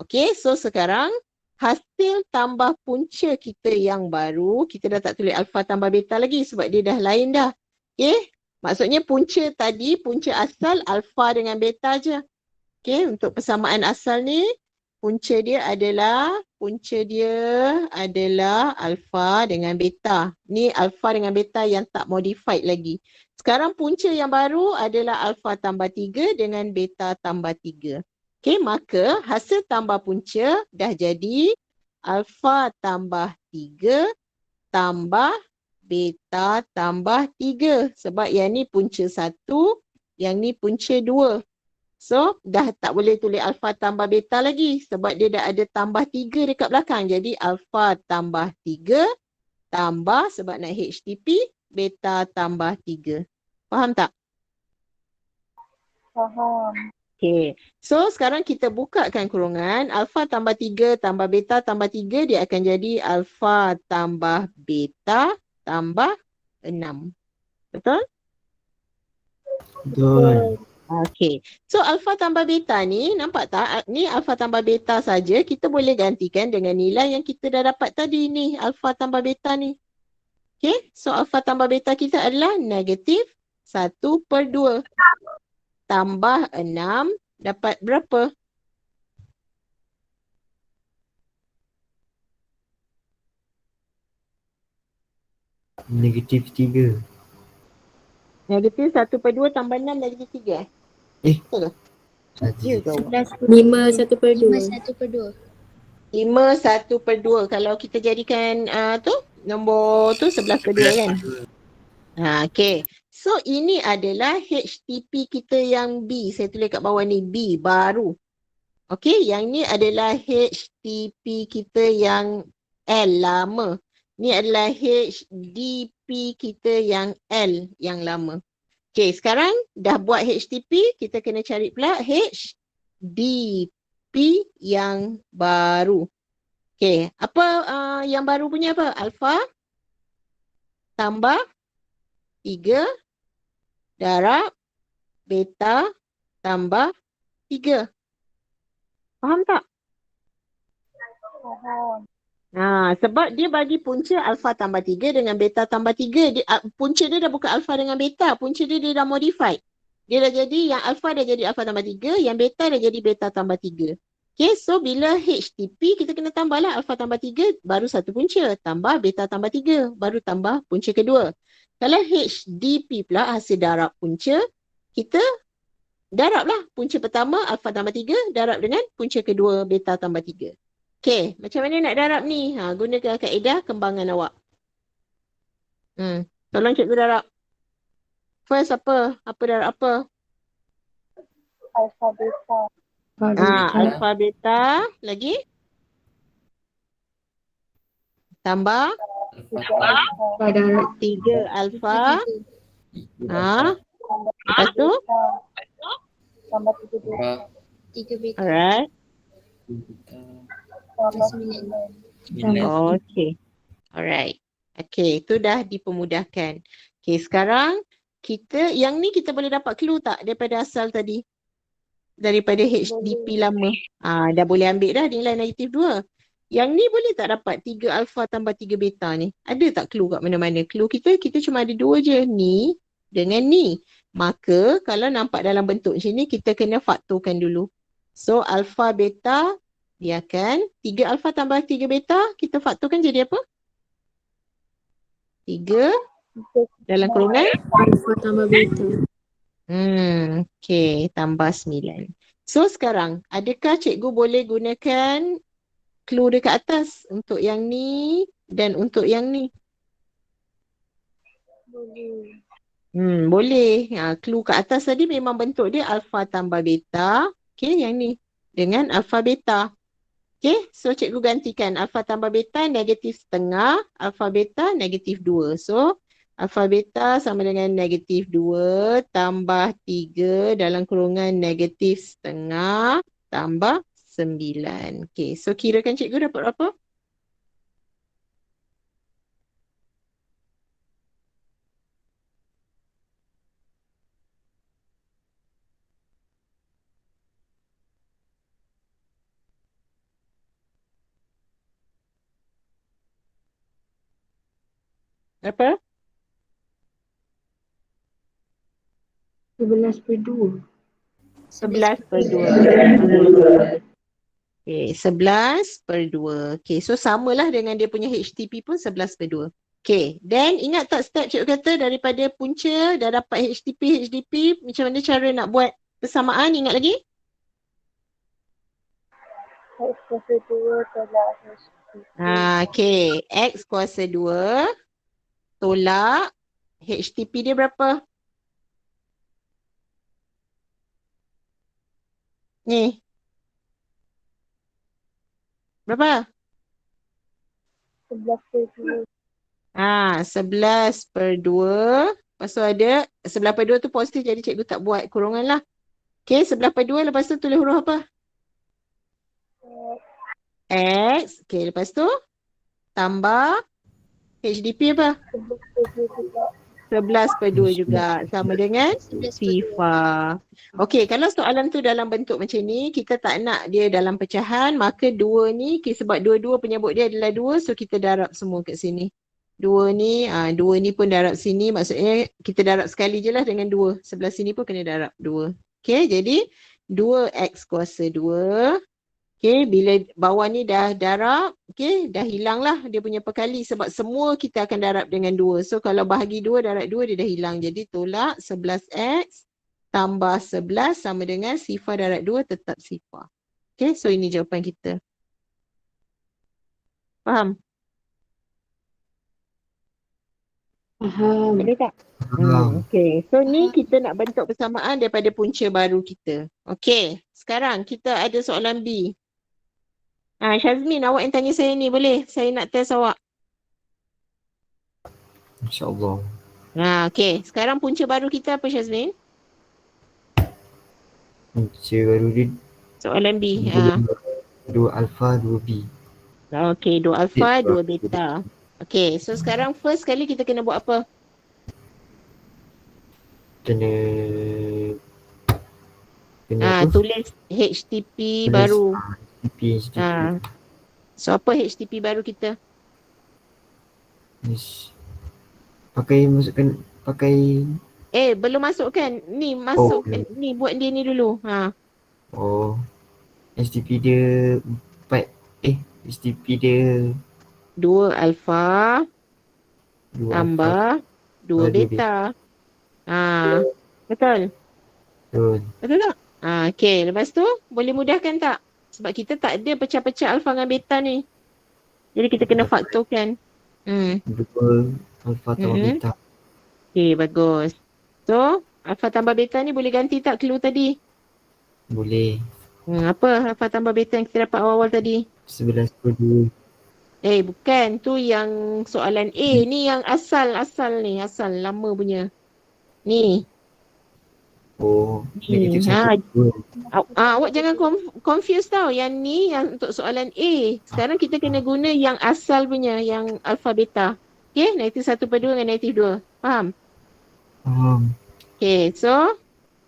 Speaker 1: Okay, so sekarang hasil tambah punca kita yang baru, kita dah tak tulis alfa tambah beta lagi sebab dia dah lain dah. Okay, maksudnya punca tadi, punca asal alfa dengan beta je. Okay, untuk persamaan asal ni, punca dia adalah alfa dengan beta. Ni alfa dengan beta yang tak modified lagi. Sekarang punca yang baru adalah alfa tambah 3 dengan beta tambah 3. Okay, maka hasil tambah punca dah jadi alfa tambah 3 tambah beta tambah 3. Sebab yang ni punca 1, yang ni punca 2. So, dah tak boleh tulis alfa tambah beta lagi sebab dia dah ada tambah 3 dekat belakang. Jadi, alfa tambah 3 tambah sebab nak HTP, beta tambah 3. Faham tak?
Speaker 4: Faham.
Speaker 1: Okay. So, sekarang kita bukakan kurungan. Alfa tambah 3 tambah beta tambah 3 dia akan jadi alfa tambah beta tambah 6. Betul?
Speaker 2: Betul.
Speaker 1: Okay. So, alfa tambah beta ni, nampak tak? Ni alfa tambah beta saja. Kita boleh gantikan dengan nilai yang kita dah dapat tadi ni. Alfa tambah beta ni. Okay. So, alfa tambah beta kita adalah negatif 1/2. Tambah 6 dapat berapa?
Speaker 2: Negatif 3.
Speaker 1: Negatif 1/2 tambah 6 negatif 3. Betul ke? Ya ke awak?
Speaker 4: 5/1/2.
Speaker 1: 5 1/2. Kalau kita jadikan tu nombor tu 11/2 kan? Okay. So ini adalah HTP kita yang B. Saya tulis kat bawah ni B, baru. Okey, yang ni adalah HTP kita yang L, lama. Ni adalah HDP kita yang L, yang lama. Okey, sekarang dah buat HTP, kita kena cari pula HDP yang baru. Okey, apa yang baru punya apa? Alpha tambah 3 darab beta tambah 3. Faham tak?
Speaker 4: Faham.
Speaker 1: Sebab dia bagi punca alpha tambah 3 dengan beta tambah 3. Punca dia dah bukan alpha dengan beta. Punca dia dah modified. Dia dah jadi, yang alpha dah jadi alpha tambah 3, yang beta dah jadi beta tambah 3. Okay, so bila HTP kita kena tambahlah alpha tambah 3, baru satu punca. Tambah beta tambah 3, baru tambah punca kedua. Kalau HDP pula hasil darab punca, kita darablah punca pertama alpha tambah 3 darab dengan punca kedua beta tambah 3. Okey, macam mana nak darab ni? Gunakan kaedah kembangan awak. Tolong cikgu darab. First apa? Apa darab apa?
Speaker 4: Alpha beta.
Speaker 1: Alpha beta lagi? Tambah
Speaker 3: Alpha darab
Speaker 1: 3 alpha. Lepas tu?
Speaker 4: Tambah 3 beta.
Speaker 3: 3 beta
Speaker 1: Alright.
Speaker 4: Tambah 9.
Speaker 1: Okay. Alright. Okay, itu dah dipermudahkan. Okay, sekarang yang ni kita boleh dapat clue tak daripada asal tadi? Daripada HDP lama. Dah boleh ambil dah nilai -2. Yang ni boleh tak dapat 3 alpha tambah 3 beta ni? Ada tak clue kat mana-mana? Clue kita cuma ada 2 je. Ni dengan ni. Maka kalau nampak dalam bentuk macam ni, kita kena faktorkan dulu. So alpha beta dia akan 3 alpha tambah 3 beta, kita faktorkan jadi apa? 3 dalam kurungan
Speaker 3: alpha tambah beta.
Speaker 1: Okay, tambah 9. So sekarang, adakah cikgu boleh gunakan clue dekat atas untuk yang ni dan untuk yang ni?
Speaker 4: Boleh.
Speaker 1: Boleh. Clue kat atas tadi memang bentuk dia alpha tambah beta. Okay, yang ni dengan alpha beta. Okay, so cikgu gantikan alpha tambah beta negatif setengah, alpha beta negatif 2. So, alpha beta sama dengan negatif 2 tambah 3 dalam kurungan negatif setengah tambah 9. Okay, so kirakan cikgu dapat berapa? Berapa?
Speaker 3: 11/2.
Speaker 1: 11/2. Okay, 11/2. Okay, so samalah dengan dia punya HTP pun 11/2. Okay, then ingat tak step cikgu kata daripada punca dah dapat HTP, HDP, macam mana cara nak buat persamaan, ingat lagi?
Speaker 4: X kuasa 2 tolak HDP.
Speaker 1: Okay, X kuasa 2 tolak HTP dia berapa? Ni. Berapa?
Speaker 4: 11/2.
Speaker 1: 11/2. Lepas tu ada 11/2 tu positif, jadi cikgu tak buat kurungan lah. Okay, 11/2 lepas tu tulis huruf apa? X. Okay, lepas tu tambah HDP apa? 11/2 juga. Sama dengan FIFA. Okey, kalau soalan tu dalam bentuk macam ni, kita tak nak dia dalam pecahan, maka 2 ni, sebab dua-dua penyebut dia adalah 2, so kita darab semua kat sini. 2 ni, 2 ni pun darab sini, maksudnya kita darab sekali je lah dengan 2. Sebelah sini pun kena darab 2. Okey, jadi 2X kuasa 2. Okay, bila bawah ni dah darab, okay, dah hilang lah dia punya perkali sebab semua kita akan darab dengan 2. So kalau bahagi 2, darab 2 dia dah hilang. Jadi tolak 11X tambah 11 sama dengan sifar darab 2 tetap sifar. Okay, so ini jawapan kita. Faham?
Speaker 3: Faham.
Speaker 1: Boleh tak? Okay. So ni kita nak bentuk persamaan daripada punca baru kita. Okay. Sekarang kita ada soalan B. Syazmin, awak yang tanya saya ni boleh? Saya nak test awak.
Speaker 2: InsyaAllah.
Speaker 1: Okay. Sekarang punca baru kita apa, Syazmin?
Speaker 2: Punca baru dia
Speaker 1: Soalan B.
Speaker 2: 2 alpha 2 B.
Speaker 1: Okay. 2 alpha, 2 beta. Okay. So sekarang first kali kita kena buat apa?
Speaker 2: Kena apa?
Speaker 1: Tulis HTTP baru.
Speaker 2: HTTP.
Speaker 1: So apa HTTP baru kita?
Speaker 2: Pakai
Speaker 1: Belum masukkan. Ni masuk. Ni buat dia ni dulu.
Speaker 2: HTTP dia 4. HTTP dia
Speaker 1: 2 alpha
Speaker 2: 2
Speaker 1: tambah 2 beta. Betul? Betul tak? Okay. Lepas tu boleh mudahkan tak? Sebab kita tak ada pecah-pecah alpha dengan beta ni. Jadi kita kena faktorkan.
Speaker 2: 2 alpha tambah beta.
Speaker 1: Okay, bagus. So, alpha tambah beta ni boleh ganti tak clue tadi?
Speaker 2: Boleh.
Speaker 1: Apa alpha tambah beta yang kita dapat awal-awal tadi?
Speaker 2: 11/2.
Speaker 1: Bukan. Tu yang soalan A. Ni yang asal ni. Asal lama punya. Ni.
Speaker 2: Negatif 1/2.
Speaker 1: Awak jangan confuse tau. Yang ni yang untuk soalan A. Sekarang kita kena guna yang asal punya. Yang alpha beta. Okay. Negatif 1/2 dengan negatif 2. Faham? Okay. So,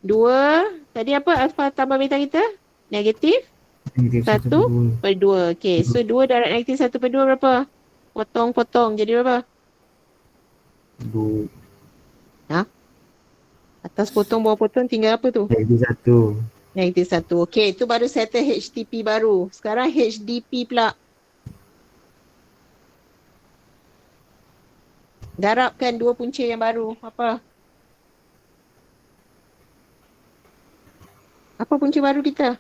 Speaker 1: 2. Tadi apa alpha tambah beta kita? Negatif 1/2. Okay. So 2 darab negatif 1/2 berapa? Potong-potong. Jadi berapa?
Speaker 2: 2.
Speaker 1: Atas potong, bawah potong tinggal apa tu?
Speaker 2: Negatif 1.
Speaker 1: Negatif 1. Okay. Itu baru settle HTTP baru. Sekarang HDP pula. Darabkan 2 punca yang baru. Apa? Apa punca baru kita?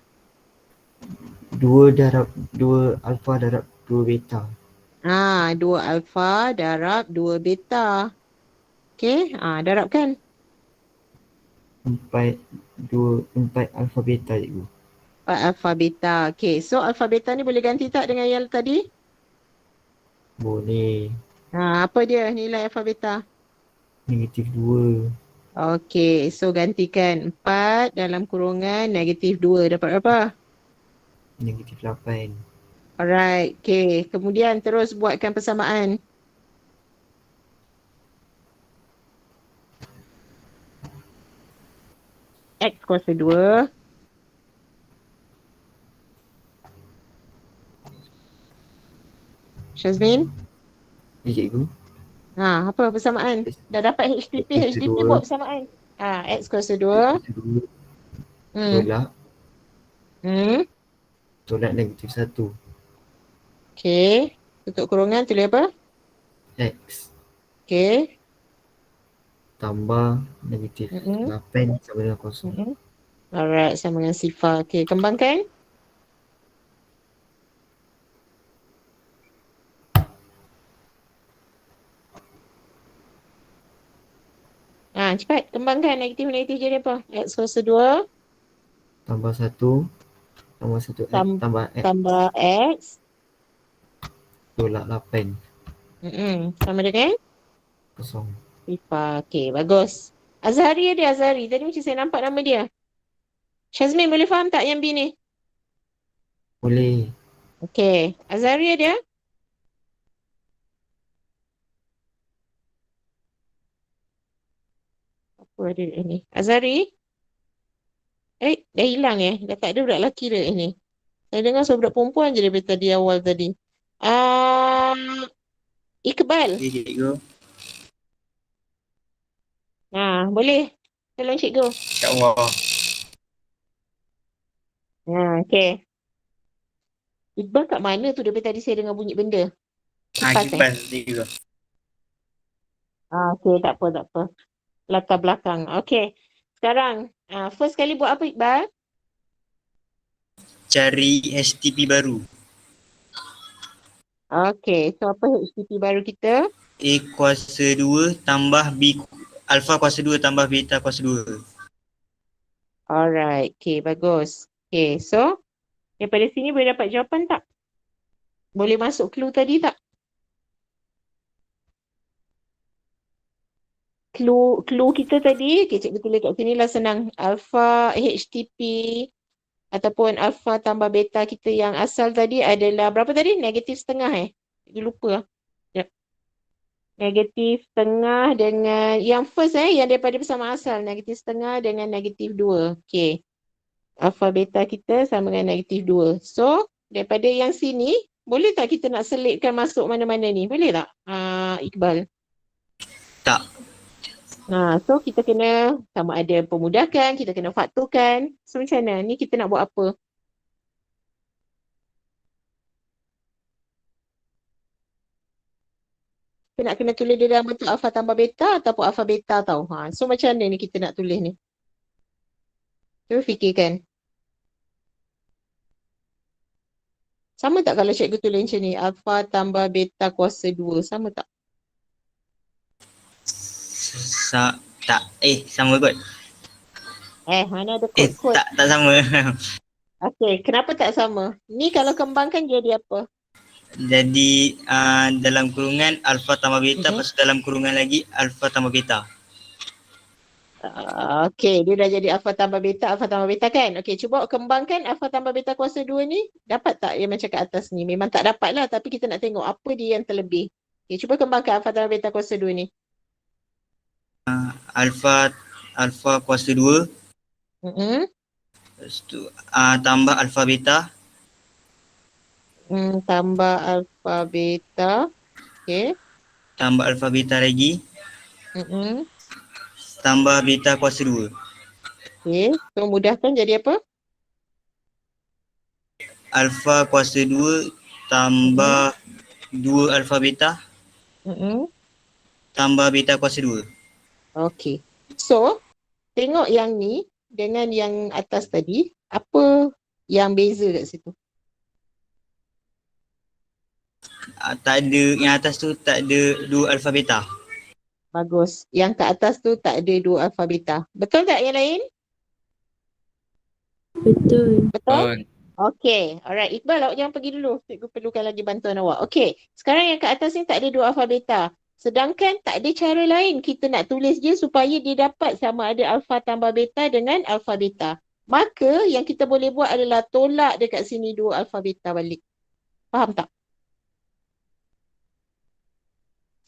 Speaker 2: 2 alpha darab 2 beta.
Speaker 1: 2 alpha darab 2 beta. Okay. Darabkan.
Speaker 2: 4 alpha beta cikgu.
Speaker 1: 4 alpha beta. Okay. So alpha beta ni boleh ganti tak dengan yang tadi?
Speaker 2: Boleh.
Speaker 1: Apa dia nilai alpha beta?
Speaker 2: Negatif 2.
Speaker 1: Okay. So gantikan 4 dalam kurungan negatif 2. Dapat berapa?
Speaker 2: Negatif 8.
Speaker 1: Alright. Okay. Kemudian terus buatkan persamaan. X kuasa 2. Syazmin?
Speaker 2: Ya cikgu.
Speaker 1: Apa persamaan? Dah dapat HTTP buat persamaan. X kuasa 2.
Speaker 2: Tolak. Tolak negatif 1.
Speaker 1: Okay. Tutup kurungan tulis apa?
Speaker 2: X.
Speaker 1: Okay.
Speaker 2: Tambah negatif 8 sama dengan kosong.
Speaker 1: Alright, sama dengan sifar. Okay, kembangkan. Cepat. Kembangkan. Negatif-negatif jadi apa? X kuasa 2.
Speaker 2: Tambah 1. Tambah 1 X. Tambah X.
Speaker 1: Tambah X.
Speaker 2: Tolak 8.
Speaker 1: Sama dengan?
Speaker 2: Kosong.
Speaker 1: Sifar. Okay, bagus. Azhari ada Azhari. Tadi macam saya nampak nama dia. Syazmin boleh faham tak yang B ni?
Speaker 2: Boleh.
Speaker 1: Okay. Azhari ada? Apa ada ni? Azhari? Dah hilang Dah tak ada budak lelaki dah ni. Saya dengar suara budak perempuan je daripada tadi awal tadi. Iqbal.
Speaker 5: Ya, cikgu.
Speaker 1: Boleh. Tolong cikgu.
Speaker 5: InsyaAllah.
Speaker 1: Okay. Iqbal kat mana tu daripada tadi saya dengar bunyi benda?
Speaker 5: Kipas, cikgu.
Speaker 1: Okay, tak apa. Latar belakang. Okay. Sekarang, first kali buat apa Iqbal?
Speaker 5: Cari HTTP baru.
Speaker 1: Okay, so apa HTTP baru kita?
Speaker 5: A kuasa 2 tambah B alpha kuasa 2 tambah beta kuasa 2.
Speaker 1: Alright, okay, bagus. Okay, so daripada sini boleh dapat jawapan tak? Boleh masuk clue tadi tak? Clue kita tadi, okay, cikgu tulis kat sini lah senang. Alpha HTP ataupun alpha tambah beta kita yang asal tadi adalah berapa tadi? Negatif setengah Cikgu lupa lah. Yep. Negatif setengah dengan yang first yang daripada bersama asal. Negatif setengah dengan negatif 2. Okay. Alpha beta kita sama dengan negatif 2. So, daripada yang sini, boleh tak kita nak selitkan masuk mana-mana ni? Boleh tak? Iqbal.
Speaker 5: Tak.
Speaker 1: So kita kena sama ada pemudahkan, kita kena fakturkan. So macam mana? Ni kita nak buat apa? Kita nak kena tulis dia dalam bentuk alpha tambah beta ataupun alpha beta tau. So macam mana ni kita nak tulis ni? Cuba fikirkan. Sama tak kalau cikgu tulis macam ni? Alpha tambah beta kuasa 2. Sama tak?
Speaker 5: Tak. Sama kot.
Speaker 1: Mana ada kod-kod?
Speaker 5: Tak sama.
Speaker 1: Okay, kenapa tak sama? Ni kalau kembangkan jadi apa?
Speaker 5: Jadi dalam kurungan alpha tambah beta, lepas tu dalam kurungan lagi alpha tambah beta.
Speaker 1: Okay, dia dah jadi alpha tambah beta kan? Okay, cuba kembangkan alpha tambah beta kuasa 2 ni. Dapat tak yang macam kat atas ni? Memang tak dapat lah, tapi kita nak tengok apa dia yang terlebih. Okay, cuba kembangkan alpha tambah beta kuasa 2 ni.
Speaker 5: Alpha kuasa 2. Lepas tu tambah alpha beta.
Speaker 1: Tambah alpha beta. Okay.
Speaker 5: Tambah alpha beta lagi. Tambah beta kuasa 2.
Speaker 1: Okay. So mudahkan jadi apa?
Speaker 5: Alpha kuasa 2 tambah 2 alpha beta. Tambah beta kuasa 2.
Speaker 1: Okay. So, tengok yang ni dengan yang atas tadi, apa yang beza kat situ?
Speaker 5: Tak ada, yang atas tu tak ada 2 alpha beta.
Speaker 1: Bagus. Yang kat atas tu tak ada 2 alpha beta. Betul tak yang lain?
Speaker 3: Betul.
Speaker 1: Betul? Okay. Alright. Iqbal, awak jangan pergi dulu. Cikgu perlukan lagi bantuan awak. Okay. Sekarang yang kat atas ni tak ada 2 alpha beta. Sedangkan tak ada cara lain kita nak tulis dia supaya dia dapat sama ada alpha tambah beta dengan alpha beta. Maka yang kita boleh buat adalah tolak dekat sini 2 alpha beta balik. Faham tak?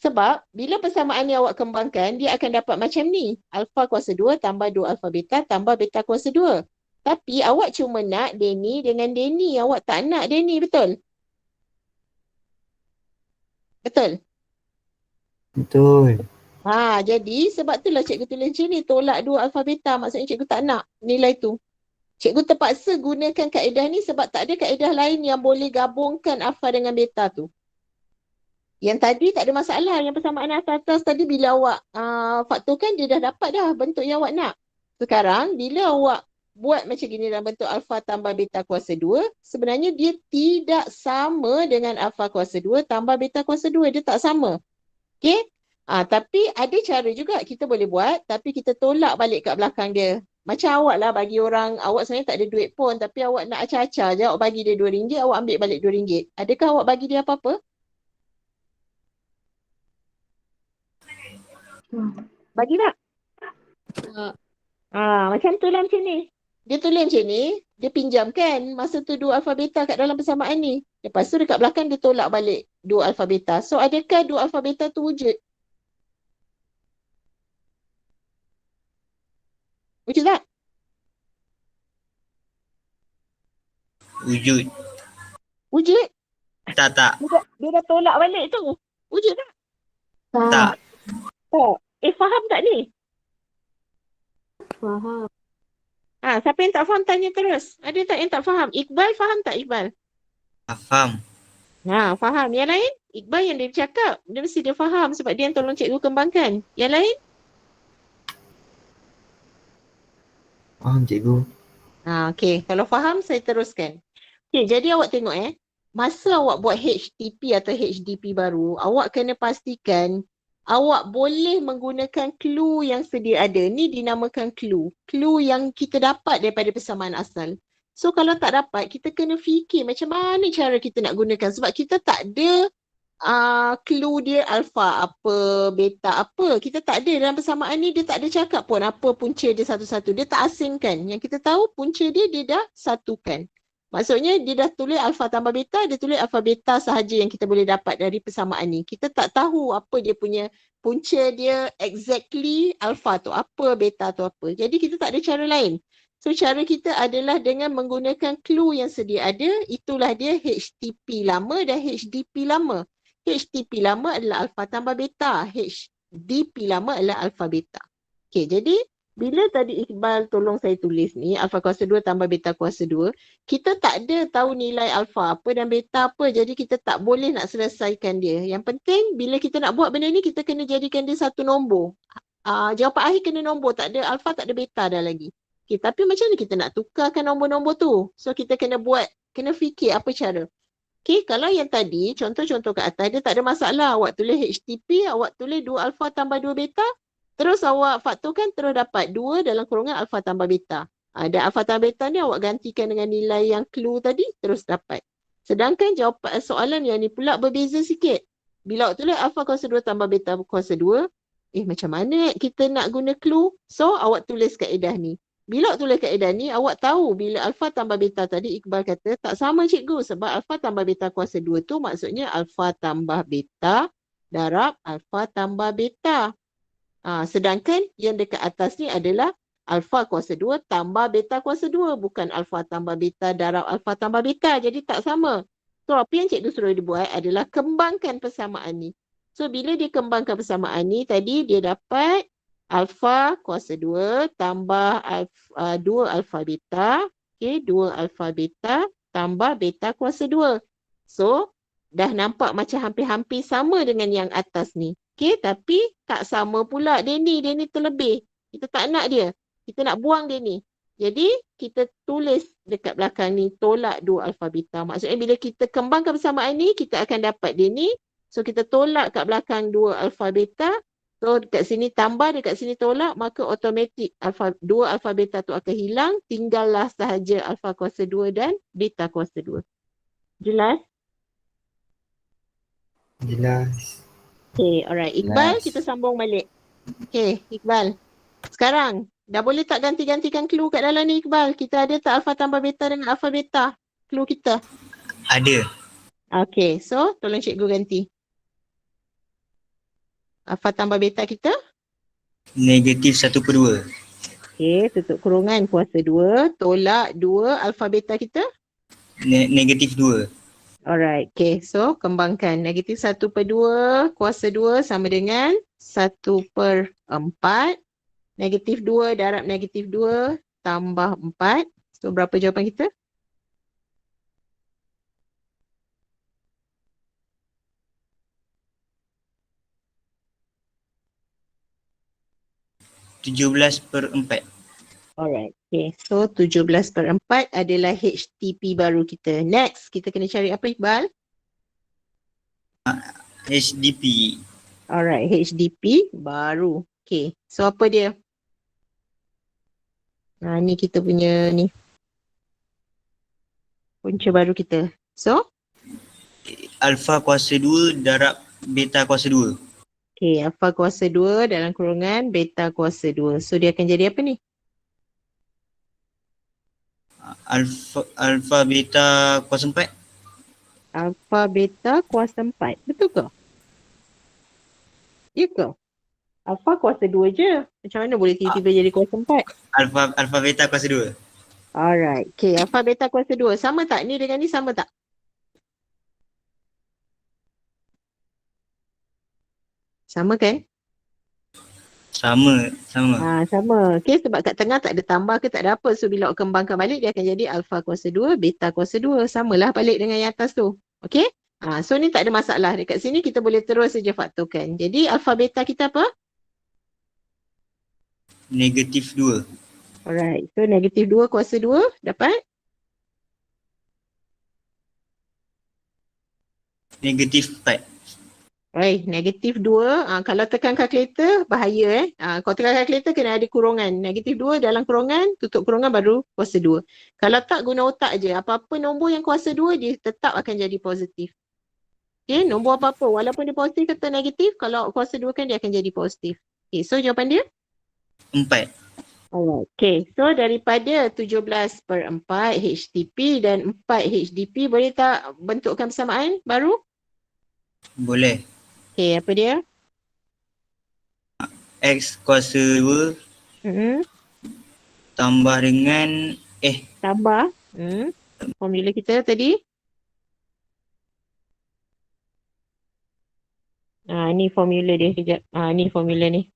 Speaker 1: Sebab bila persamaan ni awak kembangkan, dia akan dapat macam ni. Alpha kuasa 2 tambah 2 alpha beta tambah beta kuasa 2. Tapi awak cuma nak Denny dengan Denny. Awak tak nak Denny, betul? Betul?
Speaker 2: Betul.
Speaker 1: Jadi sebab itulah cikgu tulis macam ni. Tolak 2 alpha beta. Maksudnya cikgu tak nak nilai tu. Cikgu terpaksa gunakan kaedah ni sebab tak ada kaedah lain yang boleh gabungkan alpha dengan beta tu. Yang tadi tak ada masalah. Yang persamaan atas tadi bila awak fakturkan dia dah dapat dah bentuk yang awak nak. Sekarang bila awak buat macam gini dalam bentuk alpha tambah beta kuasa 2, sebenarnya dia tidak sama dengan alpha kuasa 2 tambah beta kuasa 2. Dia tak sama. Okay? Tapi ada cara juga kita boleh buat, tapi kita tolak balik kat belakang dia. Macam awak lah bagi orang, awak sebenarnya tak ada duit pun, tapi awak nak acah-acah je, awak bagi dia RM2, awak ambil balik RM2. Adakah awak bagi dia apa-apa? Bagi tak? Macam tu lah macam ni. Dia tulis macam ni, dia pinjamkan masa tu 2 alpha beta kat dalam persamaan ni. Lepas tu dekat belakang dia tolak balik 2 alpha beta. So adakah 2 alpha beta tu wujud? Wujud tak?
Speaker 5: Wujud.
Speaker 1: Wujud?
Speaker 5: Tak.
Speaker 1: Dia dah tolak balik tu. Wujud tak?
Speaker 5: Tak.
Speaker 1: Faham tak ni?
Speaker 3: Faham.
Speaker 1: Siapa yang tak faham tanya terus. Ada tak yang tak faham? Iqbal faham tak Iqbal?
Speaker 5: Faham.
Speaker 1: Faham. Yang lain? Iqbal yang dia cakap, dia mesti dia faham sebab dia yang tolong cikgu kembangkan. Yang lain?
Speaker 2: Faham cikgu.
Speaker 1: Okey. Kalau faham, saya teruskan. Okey, jadi awak tengok masa awak buat HTP atau HDP baru, awak kena pastikan awak boleh menggunakan clue yang sedia ada. Ni dinamakan clue. Clue yang kita dapat daripada persamaan asal. So kalau tak dapat, kita kena fikir macam mana cara kita nak gunakan. Sebab kita tak ada clue dia alpha apa, beta apa. Kita tak ada dalam persamaan ni, dia tak ada cakap pun apa punca dia satu-satu. Dia tak asingkan. Yang kita tahu punca dia dah satukan. Maksudnya dia dah tulis alpha tambah beta, dia tulis alpha beta sahaja yang kita boleh dapat dari persamaan ni. Kita tak tahu apa dia punya punca dia exactly alpha tu apa, beta tu apa. Jadi kita tak ada cara lain. So cara kita adalah dengan menggunakan clue yang sedia ada. Itulah dia HTP lama dan HDP lama. HTP lama adalah alpha tambah beta. HDP lama adalah alpha beta. Okay, jadi bila tadi Iqbal tolong saya tulis ni, alpha kuasa 2 tambah beta kuasa 2, kita tak ada tahu nilai alpha apa dan beta apa. Jadi kita tak boleh nak selesaikan dia. Yang penting bila kita nak buat benda ni, kita kena jadikan dia satu nombor. Jawapan akhir kena nombor. Tak ada alpha, tak ada beta dah lagi. Okay, tapi macam mana kita nak tukarkan nombor-nombor tu? So kita kena fikir apa cara. Okay, kalau yang tadi, contoh-contoh kat atas, dia tak ada masalah. Awak tulis HTP, awak tulis 2 alpha tambah 2 beta. Terus awak faktorkan terus dapat 2 dalam kurungan alpha tambah beta. Dan alpha tambah beta ni awak gantikan dengan nilai yang clue tadi, terus dapat. Sedangkan jawapan soalan yang ni pula berbeza sikit. Bila awak tulis alpha kuasa 2 tambah beta kuasa 2, macam mana kita nak guna clue? So, awak tulis kaedah ni. Bila awak tulis kaedah ni, awak tahu bila alpha tambah beta tadi, Iqbal kata tak sama cikgu. Sebab alpha tambah beta kuasa 2 tu maksudnya alpha tambah beta darab alpha tambah beta. Sedangkan yang dekat atas ni adalah alpha kuasa 2 tambah beta kuasa 2. Bukan alpha tambah beta darab alpha tambah beta. Jadi tak sama. So apa yang cikgu suruh dia buat adalah kembangkan persamaan ni. So bila dia kembangkan persamaan ni, tadi dia dapat alpha kuasa 2 tambah 2 alpha beta. Okay, 2 alpha beta tambah beta kuasa 2. So dah nampak macam hampir-hampir sama dengan yang atas ni. Okay, tapi tak sama pula dia ni terlebih. Kita tak nak dia. Kita nak buang dia ni. Jadi, kita tulis dekat belakang ni tolak 2 alpha beta. Maksudnya bila kita kembangkan persamaan ni, kita akan dapat dia ni. So, kita tolak kat belakang 2 alpha beta. So, dekat sini tambah, dekat sini tolak. Maka automatik 2 alpha beta tu akan hilang. Tinggallah sahaja alpha kuasa 2 dan beta kuasa 2. Jelas?
Speaker 2: Jelas.
Speaker 1: Okay, alright. Iqbal, kita sambung balik. Okay, Iqbal. Sekarang, dah boleh tak ganti-gantikan clue kat dalam ni, Iqbal? Kita ada tak alpha tambah beta dengan alpha beta? Clue kita.
Speaker 5: Ada.
Speaker 1: Okay, so tolong cikgu ganti. Alpha tambah beta kita?
Speaker 5: Negatif 1/2.
Speaker 1: Okay, tutup kurungan kuasa 2. Tolak 2 alpha beta kita?
Speaker 5: Negatif 2.
Speaker 1: Alright, okay. So, kembangkan. Negatif 1/2 kuasa 2 sama dengan 1/4. Negatif 2 darab negatif 2 tambah 4. So, berapa jawapan kita?
Speaker 5: (17/4).
Speaker 1: Alright, okay. So 17/4 adalah HTP baru kita. Next, kita kena cari apa, Iqbal?
Speaker 5: HDP.
Speaker 1: Alright, HDP baru. Okay, so apa dia? Ni kita punya ni. Punca baru kita. So?
Speaker 5: Alpha kuasa 2 darab beta kuasa 2.
Speaker 1: Okay, alpha kuasa 2 dalam kurungan beta kuasa 2. So dia akan jadi apa ni?
Speaker 5: Alpha beta kuasa 4.
Speaker 1: Alpha beta kuasa 4. Betul ke? Ya ke? Alpha kuasa 2 je. Macam mana boleh tiba-tiba jadi kuasa 4?
Speaker 5: Alpha beta kuasa 2.
Speaker 1: Alright. Okay, alpha beta kuasa 2. Sama tak? Ni dengan ni sama tak? Sama kan?
Speaker 5: Sama.
Speaker 1: Sama. Okay, sebab kat tengah tak ada tambah ke tak ada apa. So, bila awak kembangkan balik, dia akan jadi alpha kuasa 2, beta kuasa 2. Samalah balik dengan yang atas tu. Okay? So, ni tak ada masalah. Dekat sini kita boleh terus saja faktorkan. Jadi, alpha beta kita apa?
Speaker 5: Negatif 2.
Speaker 1: Alright. So, negatif 2 kuasa 2 dapat?
Speaker 5: Negatif 4.
Speaker 1: Negatif 2. Kalau tekan kalkulator, bahaya Kalau tekan kalkulator kena ada kurungan. Negatif 2 dalam kurungan, tutup kurungan baru kuasa 2. Kalau tak, guna otak je. Apa-apa nombor yang kuasa 2, dia tetap akan jadi positif. Okay, nombor apa-apa. Walaupun dia positif atau negatif, kalau kuasa 2 kan dia akan jadi positif. Okay, so jawapan dia?
Speaker 5: 4.
Speaker 1: Alright. Okay, so daripada 17/4 HTP dan 4 HDP, boleh tak bentukkan persamaan baru?
Speaker 5: Boleh.
Speaker 1: Okay, apa dia?
Speaker 5: X kuasa 2 tambah dengan
Speaker 1: Tambah. Formula kita tadi. Ni formula dia. Kejap. Ni formula ni.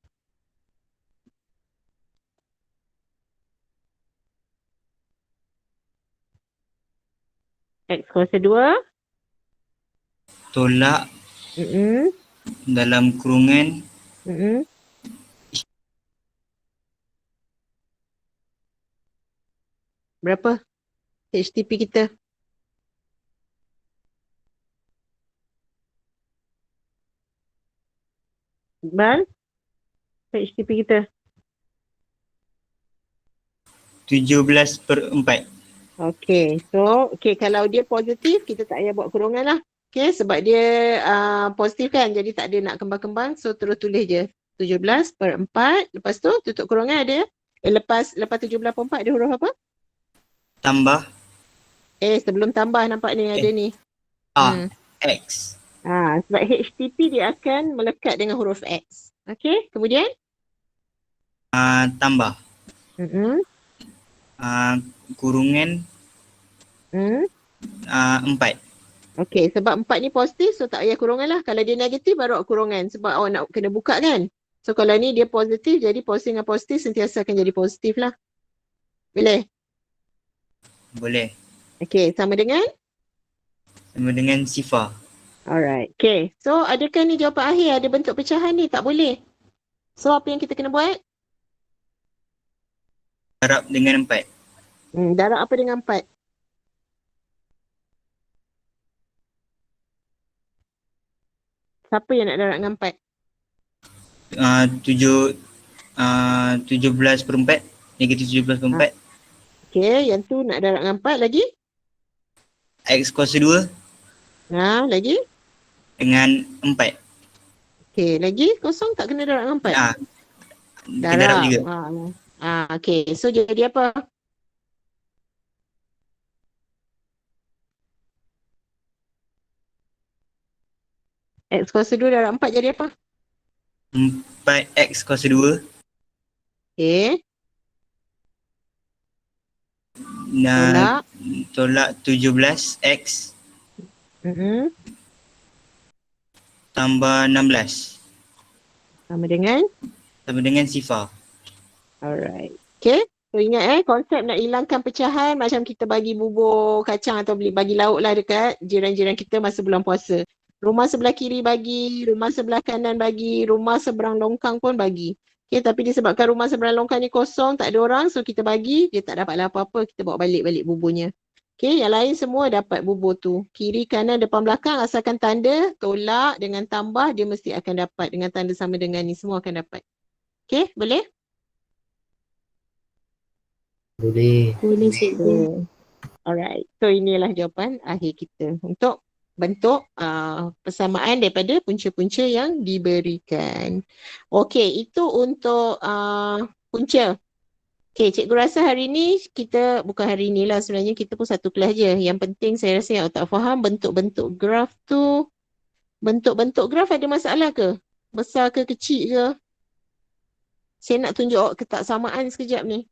Speaker 1: X kuasa 2.
Speaker 5: tolak dalam kurungan
Speaker 1: Berapa HTP kita? Iqbal? HTP kita?
Speaker 5: 17/4.
Speaker 1: Okay, so kalau dia positif, kita tak payah buat kurungan lah. Okay, sebab dia positif kan, jadi tak ada nak kembang-kembang, so terus tulis je 17/4, lepas tu tutup kurungan ada, lepas 17/4 ada huruf apa?
Speaker 5: Tambah
Speaker 1: Sebelum tambah nampak ni ada ni.
Speaker 5: X.
Speaker 1: Sebab HTP dia akan melekat dengan huruf X. Okay, kemudian?
Speaker 5: Tambah kurungan 4.
Speaker 1: Okay, sebab 4 ni positif, so tak payah kurungan lah. Kalau dia negatif, baru kurungan. Sebab awak nak kena buka kan. So kalau ni dia positif, jadi positif dengan positif sentiasa akan jadi positif lah. Boleh?
Speaker 5: Boleh.
Speaker 1: Okay, sama dengan?
Speaker 5: Sama dengan sifar.
Speaker 1: Alright. Okay, so adakah ni jawapan akhir ada bentuk pecahan ni? Tak boleh. So apa yang kita kena buat?
Speaker 5: Darab dengan 4.
Speaker 1: Darab apa dengan 4? Siapa yang nak darab dengan 4?
Speaker 5: 17/4. Negatif 17/4.
Speaker 1: Okay, yang tu nak darab dengan 4 lagi?
Speaker 5: X kuasa 2
Speaker 1: Lagi?
Speaker 5: dengan 4.
Speaker 1: Okay, lagi? Kosong tak kena darab dengan 4?
Speaker 5: Darab juga.
Speaker 1: Okay, so jadi apa? X kuasa 2 darab 4 jadi apa?
Speaker 5: 4X kuasa 2
Speaker 1: Okay.
Speaker 5: tolak 17X tambah 16
Speaker 1: Sama dengan?
Speaker 5: sama dengan sifar.
Speaker 1: Alright. Okay. So ingat konsep nak hilangkan pecahan macam kita bagi bubur kacang atau bagi lauk lah dekat jiran-jiran kita masa bulan puasa. Rumah sebelah kiri bagi, rumah sebelah kanan bagi, rumah seberang longkang pun bagi. Okay, tapi disebabkan rumah seberang longkang ni kosong, tak ada orang, so kita bagi, dia tak dapatlah apa-apa, kita bawa balik buburnya. Okay, yang lain semua dapat bubur tu. Kiri, kanan, depan, belakang, asalkan tanda, tolak dengan tambah, dia mesti akan dapat. Dengan tanda sama dengan ni, semua akan dapat. Okay, boleh?
Speaker 2: Boleh.
Speaker 3: Boleh cikgu.
Speaker 1: Alright, so inilah jawapan akhir kita untuk bentuk persamaan daripada punca-punca yang diberikan. Okey, itu untuk punca. Okey, cikgu rasa hari ni kita, bukan hari ni lah sebenarnya, kita pun satu kelas je. Yang penting saya rasa yang tak faham bentuk-bentuk graf tu, bentuk-bentuk graf ada masalah ke? Besar ke kecil ke? Saya nak tunjuk ketaksamaan sekejap ni.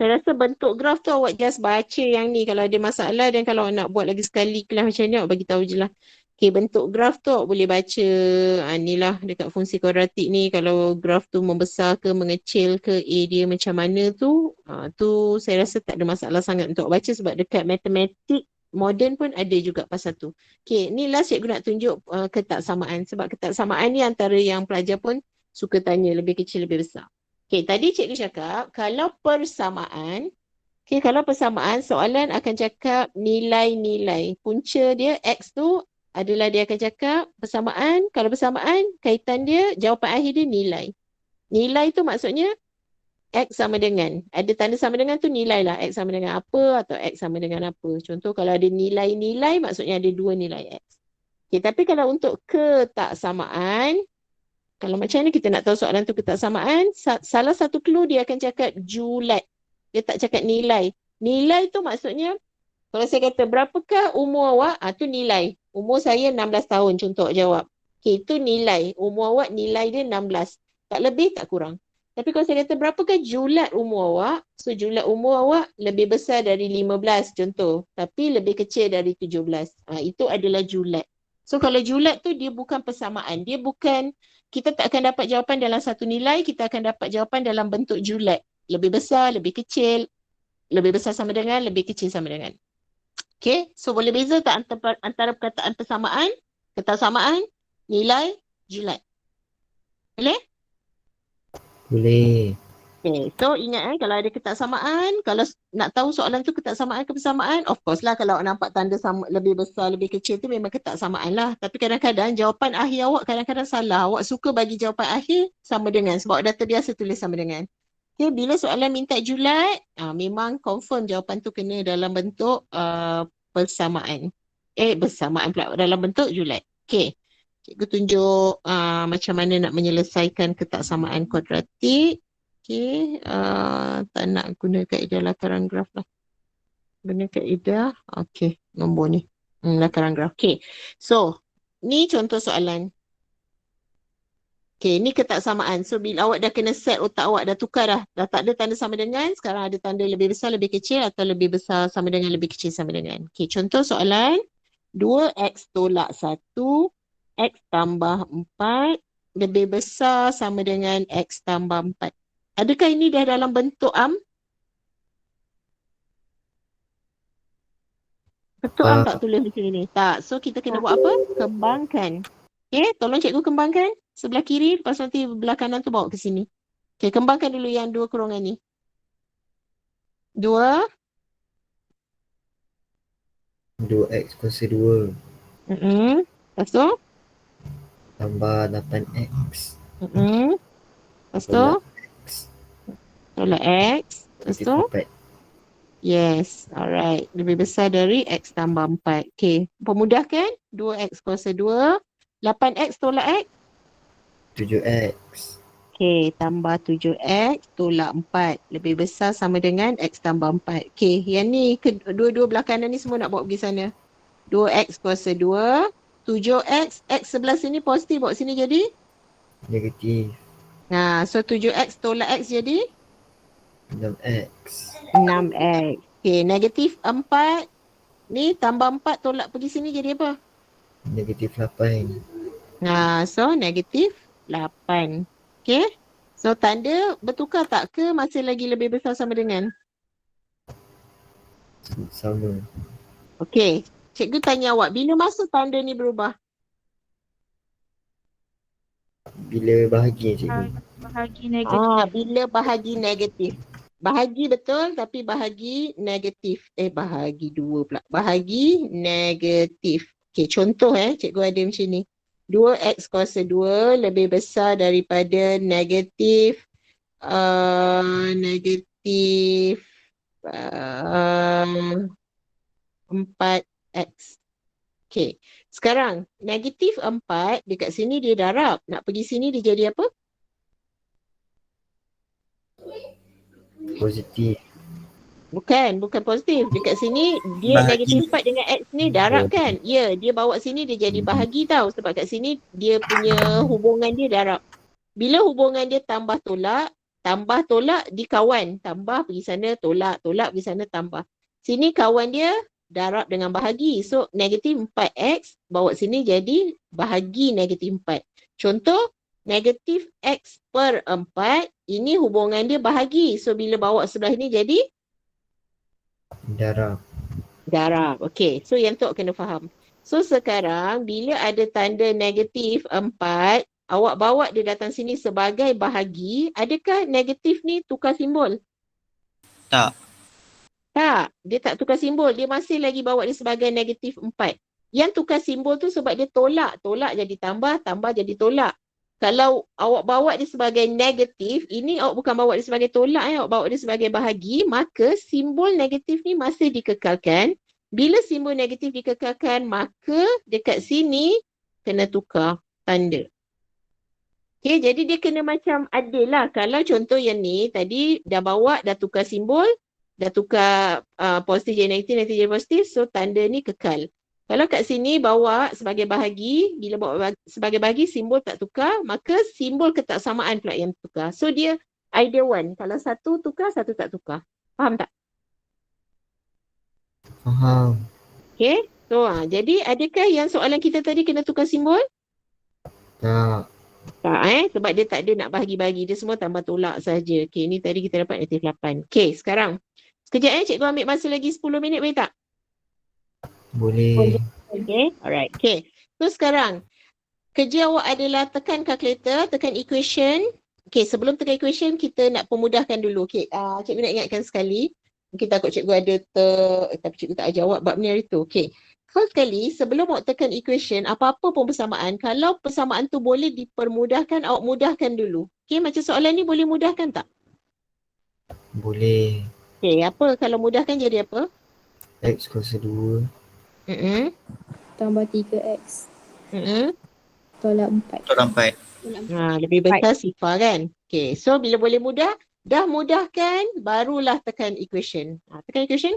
Speaker 1: Saya rasa bentuk graf tu awak just baca yang ni kalau ada masalah, dan kalau nak buat lagi sekali kelas macam ni awak bagi tahu je lah. Okay, bentuk graf tu awak boleh baca ni lah dekat fungsi kuadratik ni, kalau graf tu membesar ke mengecil ke, A dia macam mana tu, tu saya rasa tak ada masalah sangat untuk awak baca sebab dekat matematik moden pun ada juga pasal tu. Okay, ni last cikgu nak tunjuk ketaksamaan sebab ketaksamaan ni antara yang pelajar pun suka tanya lebih kecil lebih besar. Okay, tadi cikgu cakap kalau persamaan, kalau persamaan soalan akan cakap nilai-nilai. Punca dia X tu adalah dia akan cakap persamaan. Kalau persamaan, kaitan dia, jawapan akhir dia nilai. Nilai tu maksudnya X sama dengan. Ada tanda sama dengan tu nilai lah. X sama dengan apa atau X sama dengan apa. Contoh kalau ada nilai-nilai, maksudnya ada dua nilai X. Okay, tapi kalau untuk ketaksamaan, kalau macam ni kita nak tahu soalan tu ketaksamaan, salah satu clue dia akan cakap julat. Dia tak cakap nilai. Nilai tu maksudnya, kalau saya kata berapakah umur awak, tu nilai. Umur saya 16 tahun, contoh jawab. Okay, itu nilai. Umur awak nilai dia 16. Tak lebih, tak kurang. Tapi kalau saya kata berapakah julat umur awak, so julat umur awak lebih besar dari 15 contoh. Tapi lebih kecil dari 17. Itu adalah julat. So kalau julat tu dia bukan persamaan. Dia bukan, kita tak akan dapat jawapan dalam satu nilai, kita akan dapat jawapan dalam bentuk julat. Lebih besar, lebih kecil, lebih besar sama dengan, lebih kecil sama dengan. Okay, so boleh beza tak antara perkataan persamaan, ketaksamaan, nilai, julat? Boleh?
Speaker 2: Boleh.
Speaker 1: Okay, so ingat kalau ada ketaksamaan, kalau nak tahu soalan tu ketaksamaan ke persamaan, of course lah kalau nampak tanda sama, lebih besar, lebih kecil tu memang ketaksamaan lah. Tapi kadang-kadang jawapan akhir awak kadang-kadang salah. Awak suka bagi jawapan akhir sama dengan sebab dah terbiasa tulis sama dengan. Okay, bila soalan minta julat, memang confirm jawapan tu kena dalam bentuk persamaan. Bersamaan pula dalam bentuk julat. Okay, cikgu tunjuk macam mana nak menyelesaikan ketaksamaan kuadratik. Okay, tak nak guna kaedah lakaran graf lah. Guna kaedah, okay, nombor ni. Lakaran graf. Okay, so ni contoh soalan. Okay, ni ketaksamaan. So, bila awak dah kena set otak awak, dah tukar dah. Dah tak ada tanda sama dengan, sekarang ada tanda lebih besar, lebih kecil atau lebih besar sama dengan, lebih kecil sama dengan. Okay, contoh soalan. 2X tolak 1, X tambah 4, lebih besar sama dengan X tambah 4. Adakah ini dah dalam bentuk Bentuk tak tulis macam ni? Tak. So, kita kena buat apa? Kembangkan. Okay, tolong cikgu kembangkan sebelah kiri, lepas nanti belah kanan tu bawa ke sini. Okay, kembangkan dulu yang 2 kurungan ni. 2.
Speaker 2: 2x kuasa 2
Speaker 1: Lepas tu?
Speaker 2: tambah 8x
Speaker 1: Lepas tu? Tolak X. Lepas tu?
Speaker 2: 4.
Speaker 1: Yes, alright. Lebih besar dari X tambah 4. Okay, pemudahkan. 2X kuasa 2. 8X tolak X?
Speaker 2: 7x.
Speaker 1: Okay, tambah 7X tolak 4. Lebih besar sama dengan X tambah 4. Okay, yang ni, dua-dua belah kanan ni semua nak bawa pergi sana. 2X kuasa 2. 7X, X sebelah sini positif, bawa sini jadi?
Speaker 2: Negatif.
Speaker 1: So 7X tolak X jadi?
Speaker 2: 6x.
Speaker 1: 6X. Okay, negatif 4. Ni tambah 4 tolak pergi sini jadi apa?
Speaker 2: Negatif 8.
Speaker 1: So negatif 8. Okay. So tanda bertukar tak ke masih lagi lebih besar sama dengan?
Speaker 2: Sama.
Speaker 1: Okay. Cikgu tanya awak, bila masa tanda ni berubah?
Speaker 2: Bila bahagi cikgu?
Speaker 4: Bahagi negatif.
Speaker 1: Bila bahagi negatif. Bahagi betul tapi bahagi negatif. Bahagi 2 pula. Bahagi negatif. Okay, contoh cikgu ada macam ni. 2X kuasa 2 lebih besar daripada negatif 4X. Okay. Sekarang, negatif 4 dekat sini dia darab. Nak pergi sini dia jadi apa?
Speaker 2: Positif.
Speaker 1: Bukan positif. Dekat sini dia
Speaker 5: Bahagi.
Speaker 1: negatif 4 dengan X ni darab kan? Ya, dia bawa sini dia jadi bahagi tau. Sebab kat sini dia punya hubungan dia darab. Bila hubungan dia tambah tolak dikawan. Tambah pergi sana, tolak pergi sana, tambah. Sini kawan dia darab dengan bahagi. So, negatif 4X bawa sini jadi bahagi negatif 4. Contoh, negatif X per 4, ini hubungan dia bahagi. So, bila bawa sebelah ni jadi? Darab. Okay. So, yang tu kena faham. So, sekarang bila ada tanda negatif 4, awak bawa dia datang sini sebagai bahagi, adakah negatif ni tukar simbol?
Speaker 5: Tak.
Speaker 1: Tak. Dia tak tukar simbol. Dia masih lagi bawa dia sebagai negatif 4. Yang tukar simbol tu sebab dia tolak. Tolak jadi tambah, tambah jadi tolak. Kalau awak bawa dia sebagai negatif, ini awak bukan bawa dia sebagai tolak, awak bawa dia sebagai bahagi, maka simbol negatif ni masih dikekalkan. Bila simbol negatif dikekalkan, maka dekat sini kena tukar tanda. Okay, jadi dia kena macam adil lah. Kalau contoh yang ni, tadi dah bawa, dah tukar simbol, dah tukar positif jadi negatif, negatif jadi positif, so tanda ni kekal. Kalau kat sini bawa sebagai bahagi, bila bawa sebagai bahagi, simbol tak tukar, maka simbol ketaksamaan pula yang tukar. So dia idea one. Kalau satu tukar, satu tak tukar. Faham tak?
Speaker 2: Faham.
Speaker 1: Okay. So jadi adakah yang soalan kita tadi kena tukar simbol?
Speaker 2: Tak.
Speaker 1: Tak sebab dia tak ada nak bahagi-bahagi. Dia semua tambah tolak saja. Okay, ni tadi kita dapat negatif 8. Okay, sekarang. Sekejap cikgu ambil masa lagi 10 minit boleh tak?
Speaker 2: Boleh.
Speaker 1: Okay, alright. Okay, so sekarang kerja awak adalah tekan calculator, tekan equation. Okay, sebelum tekan equation, kita nak pemudahkan dulu. Okay, cikgu nak ingatkan sekali. Mungkin takut cikgu ada tapi cikgu tak ajar awak bab ni hari tu. Okay, first kali sebelum awak tekan equation, apa-apa pun persamaan, kalau persamaan tu boleh dipermudahkan, awak mudahkan dulu. Okay, macam soalan ni boleh mudahkan tak?
Speaker 2: Boleh.
Speaker 1: Okay, apa kalau mudahkan jadi apa?
Speaker 2: X kuasa 2.
Speaker 3: Tambah 3x. Tolak 4.
Speaker 5: Tolak 4.
Speaker 1: Lebih besar sifar kan? Okay, so bila boleh mudah, dah mudahkan, barulah tekan equation. Tekan equation.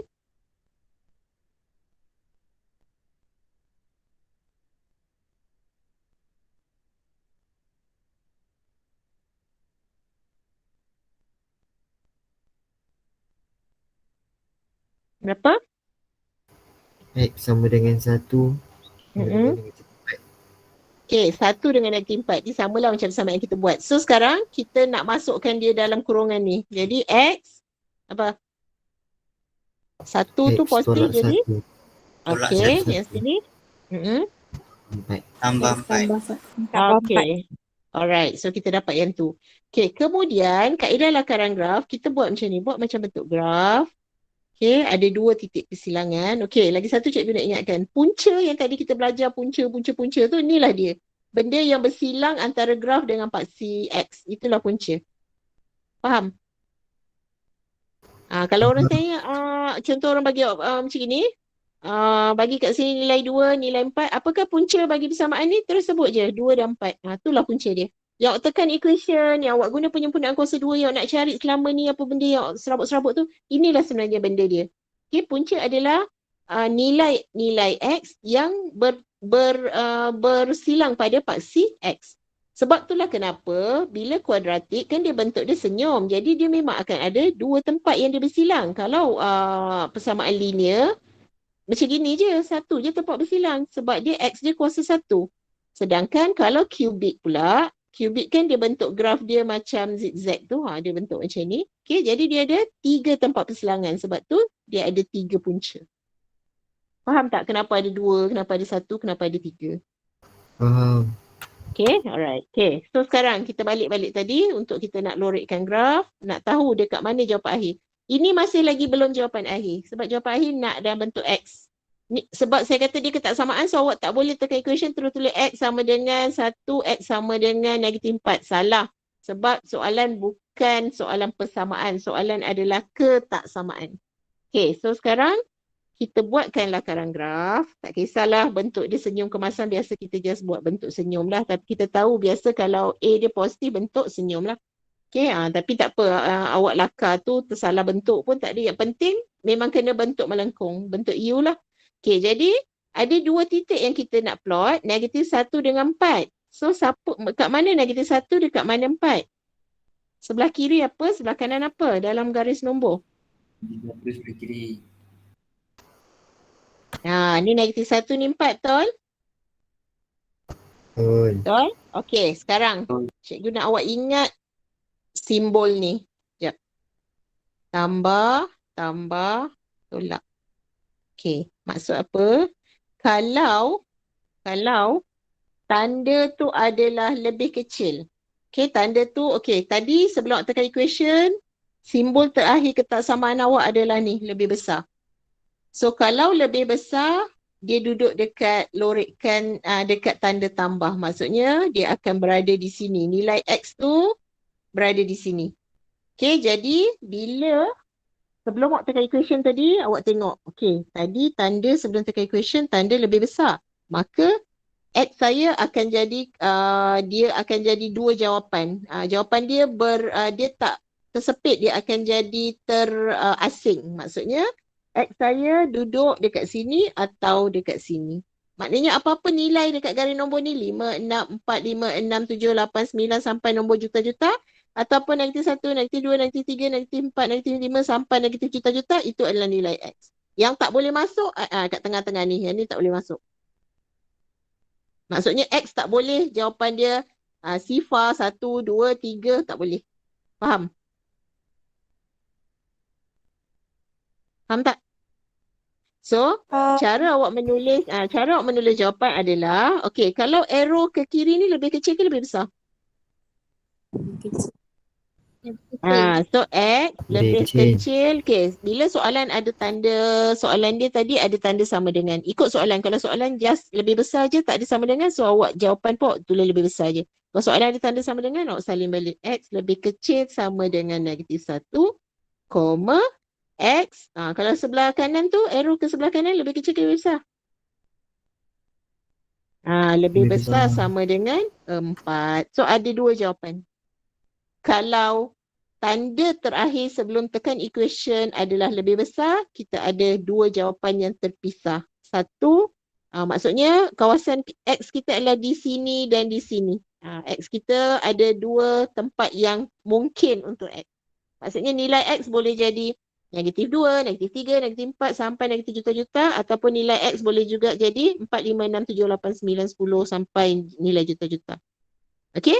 Speaker 1: Berapa?
Speaker 2: X sama dengan 1.
Speaker 1: Okay, 1 dengan negatif 4. Dia samalah macam sama yang kita buat. So sekarang kita nak masukkan dia dalam kurungan ni. Jadi X, apa? 1 tu
Speaker 2: X
Speaker 1: positif
Speaker 2: tolak
Speaker 1: jadi.
Speaker 2: 1.
Speaker 5: Tolak
Speaker 1: Okay,
Speaker 2: satu.
Speaker 1: yang sini.
Speaker 2: 4.
Speaker 5: Tambah 4.
Speaker 1: Okay. Alright, so kita dapat yang tu. Okay, kemudian kaedah lakaran graf, kita buat macam ni. Buat macam bentuk graf. Okay, ada 2 titik persilangan. Okay, lagi satu cikgu nak ingatkan. Punca yang tadi kita belajar, punca tu, inilah dia. Benda yang bersilang antara graf dengan paksi X. Itulah punca. Faham? Kalau orang tanya, contoh orang bagi macam ni, bagi kat sini nilai 2, nilai 4, apakah punca bagi persamaan ni? Terus sebut je, 2 dan 4. Itulah punca dia. Yang awak tekan equation, yang awak guna penyempurnaan kuasa 2, yang awak nak cari selama ni apa benda yang serabut-serabut tu, inilah sebenarnya benda dia. Okay, punca adalah nilai X yang bersilang pada paksi X. Sebab itulah kenapa bila kuadratik kan dia bentuk dia senyum. Jadi dia memang akan ada 2 tempat yang dia bersilang. Kalau persamaan linear, macam gini je, 1 je tempat bersilang. Sebab dia X dia kuasa 1. Sedangkan kalau kubik pula, kubik kan dia bentuk graf dia macam zigzag tu. Dia bentuk macam ni. Okay, jadi dia ada 3 tempat persilangan. Sebab tu dia ada 3 punca. Faham tak kenapa ada 2, kenapa ada 1, kenapa ada 3?
Speaker 2: Faham.
Speaker 1: Okay, alright. Okay, so sekarang kita balik-balik tadi untuk kita nak lorekkan graf. Nak tahu dekat mana jawapan akhir. Ini masih lagi belum jawapan akhir. Sebab jawapan akhir nak dalam bentuk X. Sebab saya kata dia ketaksamaan, so awak tak boleh tekan equation terus tulis X sama dengan 1, X sama dengan negatif 4. Salah. Sebab soalan bukan soalan persamaan. Soalan adalah ketaksamaan. Okay, so sekarang kita buatkan lakaran graf. Tak kisahlah bentuk dia senyum kemasan, biasa kita just buat bentuk senyum lah. Tapi kita tahu biasa kalau A dia positif, bentuk senyum lah. Okay, tapi tak apa. Awak lakar tu tersalah bentuk pun tak ada. Yang penting memang kena bentuk melengkung. Bentuk U lah. Okay, jadi ada 2 titik yang kita nak plot. Negatif 1 dengan 4. So, kat mana negatif 1, dekat mana 4? Sebelah kiri apa? Sebelah kanan apa? Dalam garis nombor.
Speaker 5: Terus sebelah kiri.
Speaker 1: Ni negatif 1 ni 4, tol? Betul? Okay, sekarang cikgu nak awak ingat simbol ni. Sekejap. Tambah, tolak. Okay, maksud apa? Kalau tanda tu adalah lebih kecil. Okay, tanda tu, okay, tadi sebelum awak tekan equation, simbol terakhir ketaksamaan awak adalah ni, lebih besar. So, kalau lebih besar, dia duduk dekat lorekkan dekat tanda tambah. Maksudnya dia akan berada di sini. Nilai X tu berada di sini. Okay, jadi bila sebelum awak tekan equation tadi, awak tengok. Okay, tadi tanda sebelum tekan equation, tanda lebih besar. Maka X saya akan jadi, dia akan jadi dua jawapan. Jawapan dia dia tak tersepit, dia akan jadi terasing. Maksudnya, X saya duduk dekat sini atau dekat sini. Maknanya apa-apa nilai dekat garis nombor ni, 5, 6, 4, 5, 6, 7, 8, 9 sampai nombor juta-juta, ataupun -1, -2, -3, -4, -5 sampai negatif juta-juta, itu adalah nilai X. Yang tak boleh masuk kat tengah-tengah ni, yang ni tak boleh masuk. Maksudnya X tak boleh, jawapan dia sifar 1, 2, 3, tak boleh. Faham? Faham tak? So, cara awak menulis jawapan adalah, okay, kalau arrow ke kiri ni lebih kecil ke lebih besar? So X lebih kecil. Okay, bila soalan ada tanda, soalan dia tadi ada tanda sama dengan. Ikut soalan, kalau soalan just lebih besar je, tak ada sama dengan, so awak jawapan pun tulis lebih besar je. Kalau soalan ada tanda sama dengan, awak salin balik. X lebih kecil sama dengan -1, koma X. Kalau sebelah kanan tu, arrow ke sebelah kanan lebih kecil ke lebih besar? Lebih besar sama dengan 4. So ada dua jawapan. Kalau tanda terakhir sebelum tekan equation adalah lebih besar, kita ada dua jawapan yang terpisah. Satu, maksudnya kawasan X kita adalah di sini dan di sini. X kita ada dua tempat yang mungkin untuk X. Maksudnya nilai X boleh jadi -2, -3, -4 sampai negatif juta-juta, ataupun nilai X boleh juga jadi 4, 5, 6, 7, 8, 9, 10 sampai nilai juta-juta. Okay?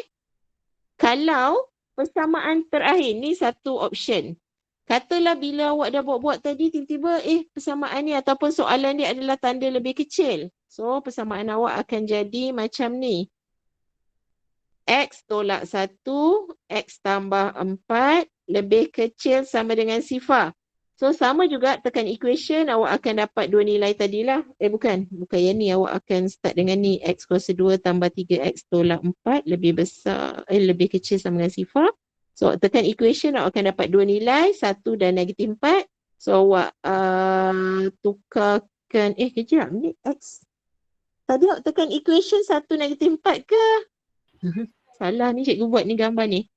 Speaker 1: Kalau persamaan terakhir ni satu option. Katalah bila awak dah buat-buat tadi, tiba-tiba persamaan ni ataupun soalan dia adalah tanda lebih kecil. So persamaan awak akan jadi macam ni. X tolak 1, X tambah 4 lebih kecil sama dengan sifar. So sama juga tekan equation, awak akan dapat dua nilai tadilah. Bukan yang ni, awak akan start dengan ni. X kuasa 2 tambah 3X tolak 4 lebih besar, lebih kecil sama dengan sifar. So tekan equation, awak akan dapat dua nilai, 1 dan -4. So awak tukarkan, kejap ni X. Tadi awak tekan equation 1 -4 ke? Salah ni cikgu buat ni gambar ni.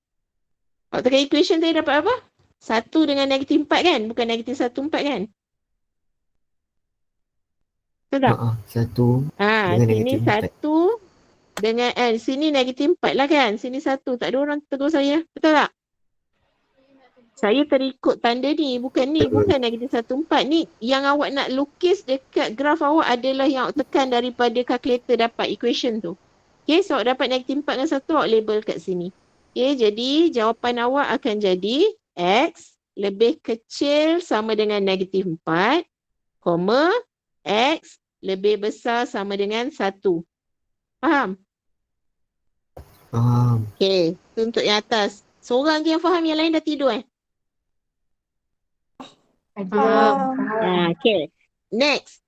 Speaker 1: Awak tekan equation tadi dapat apa? 1 dengan -4 kan? Bukan -1, 4 kan? Betul tak?
Speaker 2: 1 dengan
Speaker 1: sini
Speaker 2: -4.
Speaker 1: 1 dengan sini -4 lah kan? Sini 1. Tak ada orang tegur saya. Betul tak? Saya terikut tanda ni. Bukan ni. Bukan -1, 4. Ni yang awak nak lukis dekat graf awak adalah yang awak tekan daripada calculator dapat equation tu. Okay, so awak dapat -4 dengan 1, awak label kat sini. Okay, jadi jawapan awak akan jadi X lebih kecil sama dengan -4, koma X lebih besar sama dengan 1. Faham?
Speaker 2: Faham.
Speaker 1: Okay, tu untuk yang atas. Seorang je yang faham, yang lain dah tidur Okay, next.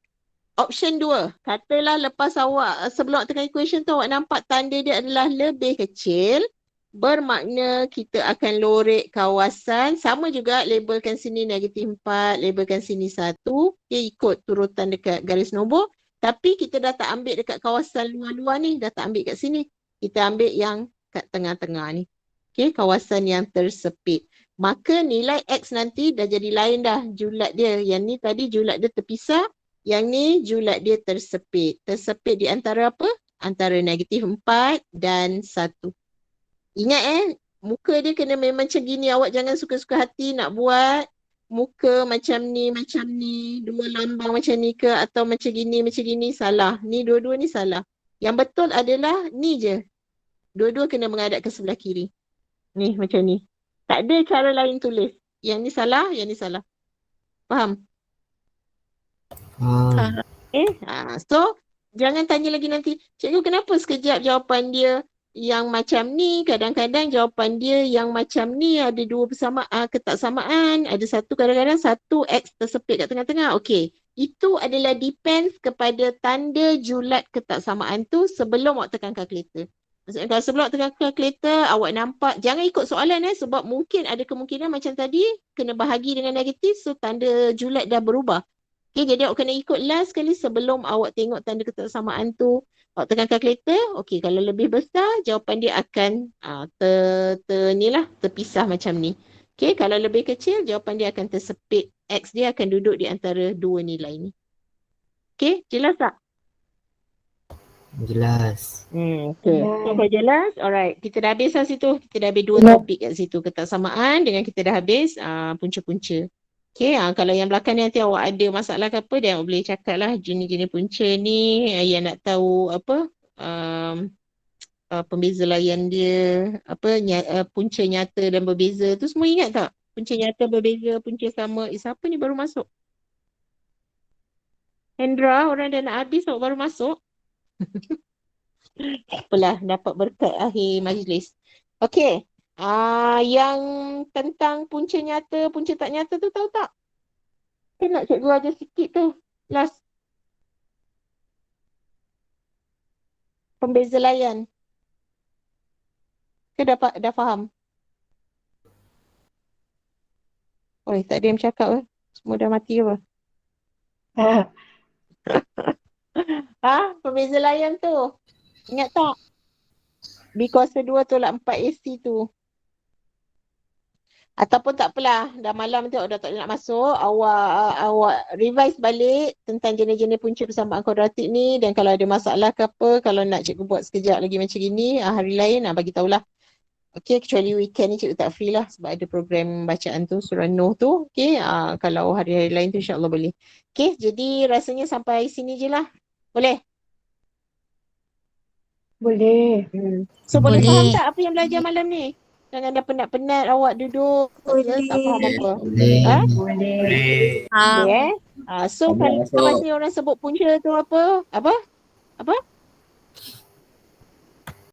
Speaker 1: Option 2. Katalah lepas awak, sebelum tekan equation tu, awak nampak tanda dia adalah lebih kecil. Bermakna kita akan lorek kawasan. Sama juga labelkan sini -4, labelkan sini 1. Okay, ikut turutan dekat garis nombor. Tapi kita dah tak ambil dekat kawasan luar-luar ni. Dah tak ambil kat sini. Kita ambil yang kat tengah-tengah ni. Okay, kawasan yang tersepit. Maka nilai X nanti dah jadi lain dah julat dia. Yang ni tadi julat dia terpisah. Yang ni julat dia tersepit. Tersepit di antara apa? Antara -4 dan 1. Ingat muka dia kena memang macam gini. Awak jangan suka-suka hati nak buat muka macam ni, dua lambang macam ni ke, atau macam gini, salah. Ni dua-dua ni salah. Yang betul adalah ni je. Dua-dua kena menghadap ke sebelah kiri. Ni macam ni. Tak ada cara lain tulis. Yang ni salah, yang ni salah. Faham?
Speaker 2: Faham.
Speaker 1: So jangan tanya lagi nanti, cikgu kenapa sekejap jawapan dia yang macam ni, kadang-kadang jawapan dia yang macam ni, ada dua persamaan, ketaksamaan, ada satu kadang-kadang satu X tersepit kat tengah-tengah. Okey, itu adalah depends kepada tanda julat ketaksamaan tu sebelum awak tekan kalkulator. Maksudnya kalau sebelum awak tekan kalkulator, awak nampak, jangan ikut soalan sebab mungkin ada kemungkinan macam tadi, kena bahagi dengan negatif, so tanda julat dah berubah. Okay, jadi awak kena ikut last sekali sebelum awak tengok tanda ketaksamaan tu. Awak tekan kalkulator, okay, kalau lebih besar, jawapan dia akan terpisah macam ni. Okay, kalau lebih kecil, jawapan dia akan tersepit. X dia akan duduk di antara dua nilai ni. Okay, jelas tak?
Speaker 2: Jelas.
Speaker 1: Okay. So, kalau jelas, alright. Kita dah habis lah situ. Kita dah habis 2
Speaker 4: Jelas.
Speaker 1: topik kat situ. Ketaksamaan dengan kita dah habis punca-punca. Okay, kalau yang belakang ni nanti awak ada masalah ke apa, dia awak boleh cakap lah jenis-jenis punca ni, yang nak tahu apa, pembeza layan dia, punca nyata dan berbeza tu semua ingat tak? Punca nyata berbeza, punca sama. Siapa ni baru masuk? Hendra, orang dah nak habis awak baru masuk. Apalah, dapat berkat akhir majlis. Okey. Yang tentang punca nyata, punca tak nyata tu tahu tak? Saya nak cikgu ajar sikit tu. Last. Pembeza layan. Ke dah faham? Oi, tak ada yang bercakap ke? Semua dah mati ke apa? Pembeza layan tu. Ingat tak? B kuasa 2 tolak 4 AC tu. Ataupun tak apalah, dah malam tu dah tak nak masuk, awak revise balik tentang jenis-jenis punca persamaan kuadratik ni, dan kalau ada masalah ke apa, kalau nak cikgu buat sekejap lagi macam gini, hari lain bagi tahulah. Okey, kecuali weekend ni cikgu tak free lah sebab ada program bacaan tu, surah Nuh tu. Okey, kalau hari-hari lain tu insya-Allah boleh. Okey, jadi rasanya sampai sini je lah. Boleh?
Speaker 3: Boleh.
Speaker 1: So boleh
Speaker 6: Boleh.
Speaker 1: faham tak apa yang belajar malam ni? Jangan dah penat-penat awak duduk tak faham apa.
Speaker 2: Boleh.
Speaker 3: Boleh.
Speaker 1: Boleh so kalau lepas ni orang sebut punca tu apa? Apa?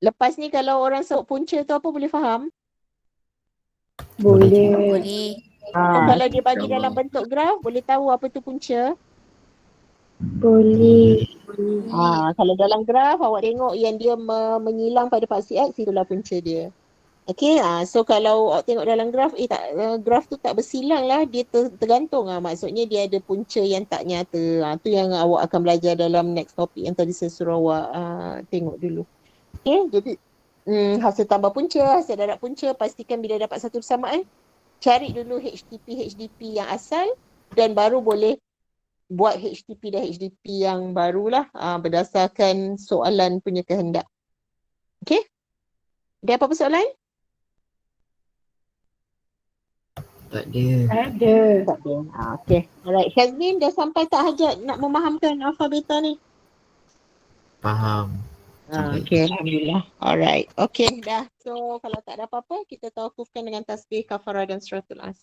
Speaker 1: Lepas ni kalau orang sebut punca tu apa, boleh faham?
Speaker 3: Boleh.
Speaker 6: Boleh.
Speaker 1: So, kalau dia bagi dalam bentuk graf, boleh tahu apa tu punca?
Speaker 3: Boleh.
Speaker 1: Kalau dalam graf awak tengok yang dia menyilang pada paksi X, itulah punca dia. Okay, so kalau awak tengok dalam graf, graf tu tak bersilang lah, dia tergantung maksudnya dia ada punca yang tak nyata. Tu yang awak akan belajar dalam next topik yang tadi saya suruh awak tengok dulu. Okay, jadi hasil tambah punca, hasil darab punca, pastikan bila dapat satu persamaan, cari dulu HDP yang asal dan baru boleh buat HDP dan HDP yang barulah berdasarkan soalan punya kehendak. Okay, ada apa-apa soalan?
Speaker 2: Tak ada.
Speaker 3: Ada.
Speaker 1: Tak ada. Okay. Alright. Syazmin dah sampai tak hajat nak memahamkan alfa beta ni?
Speaker 2: Faham.
Speaker 1: Okay. Alhamdulillah. Alright. Okay dah. So kalau tak ada apa-apa, kita tawakufkan dengan tasbih, kafarah dan suratul as.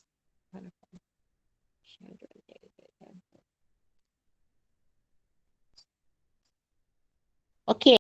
Speaker 1: Okay.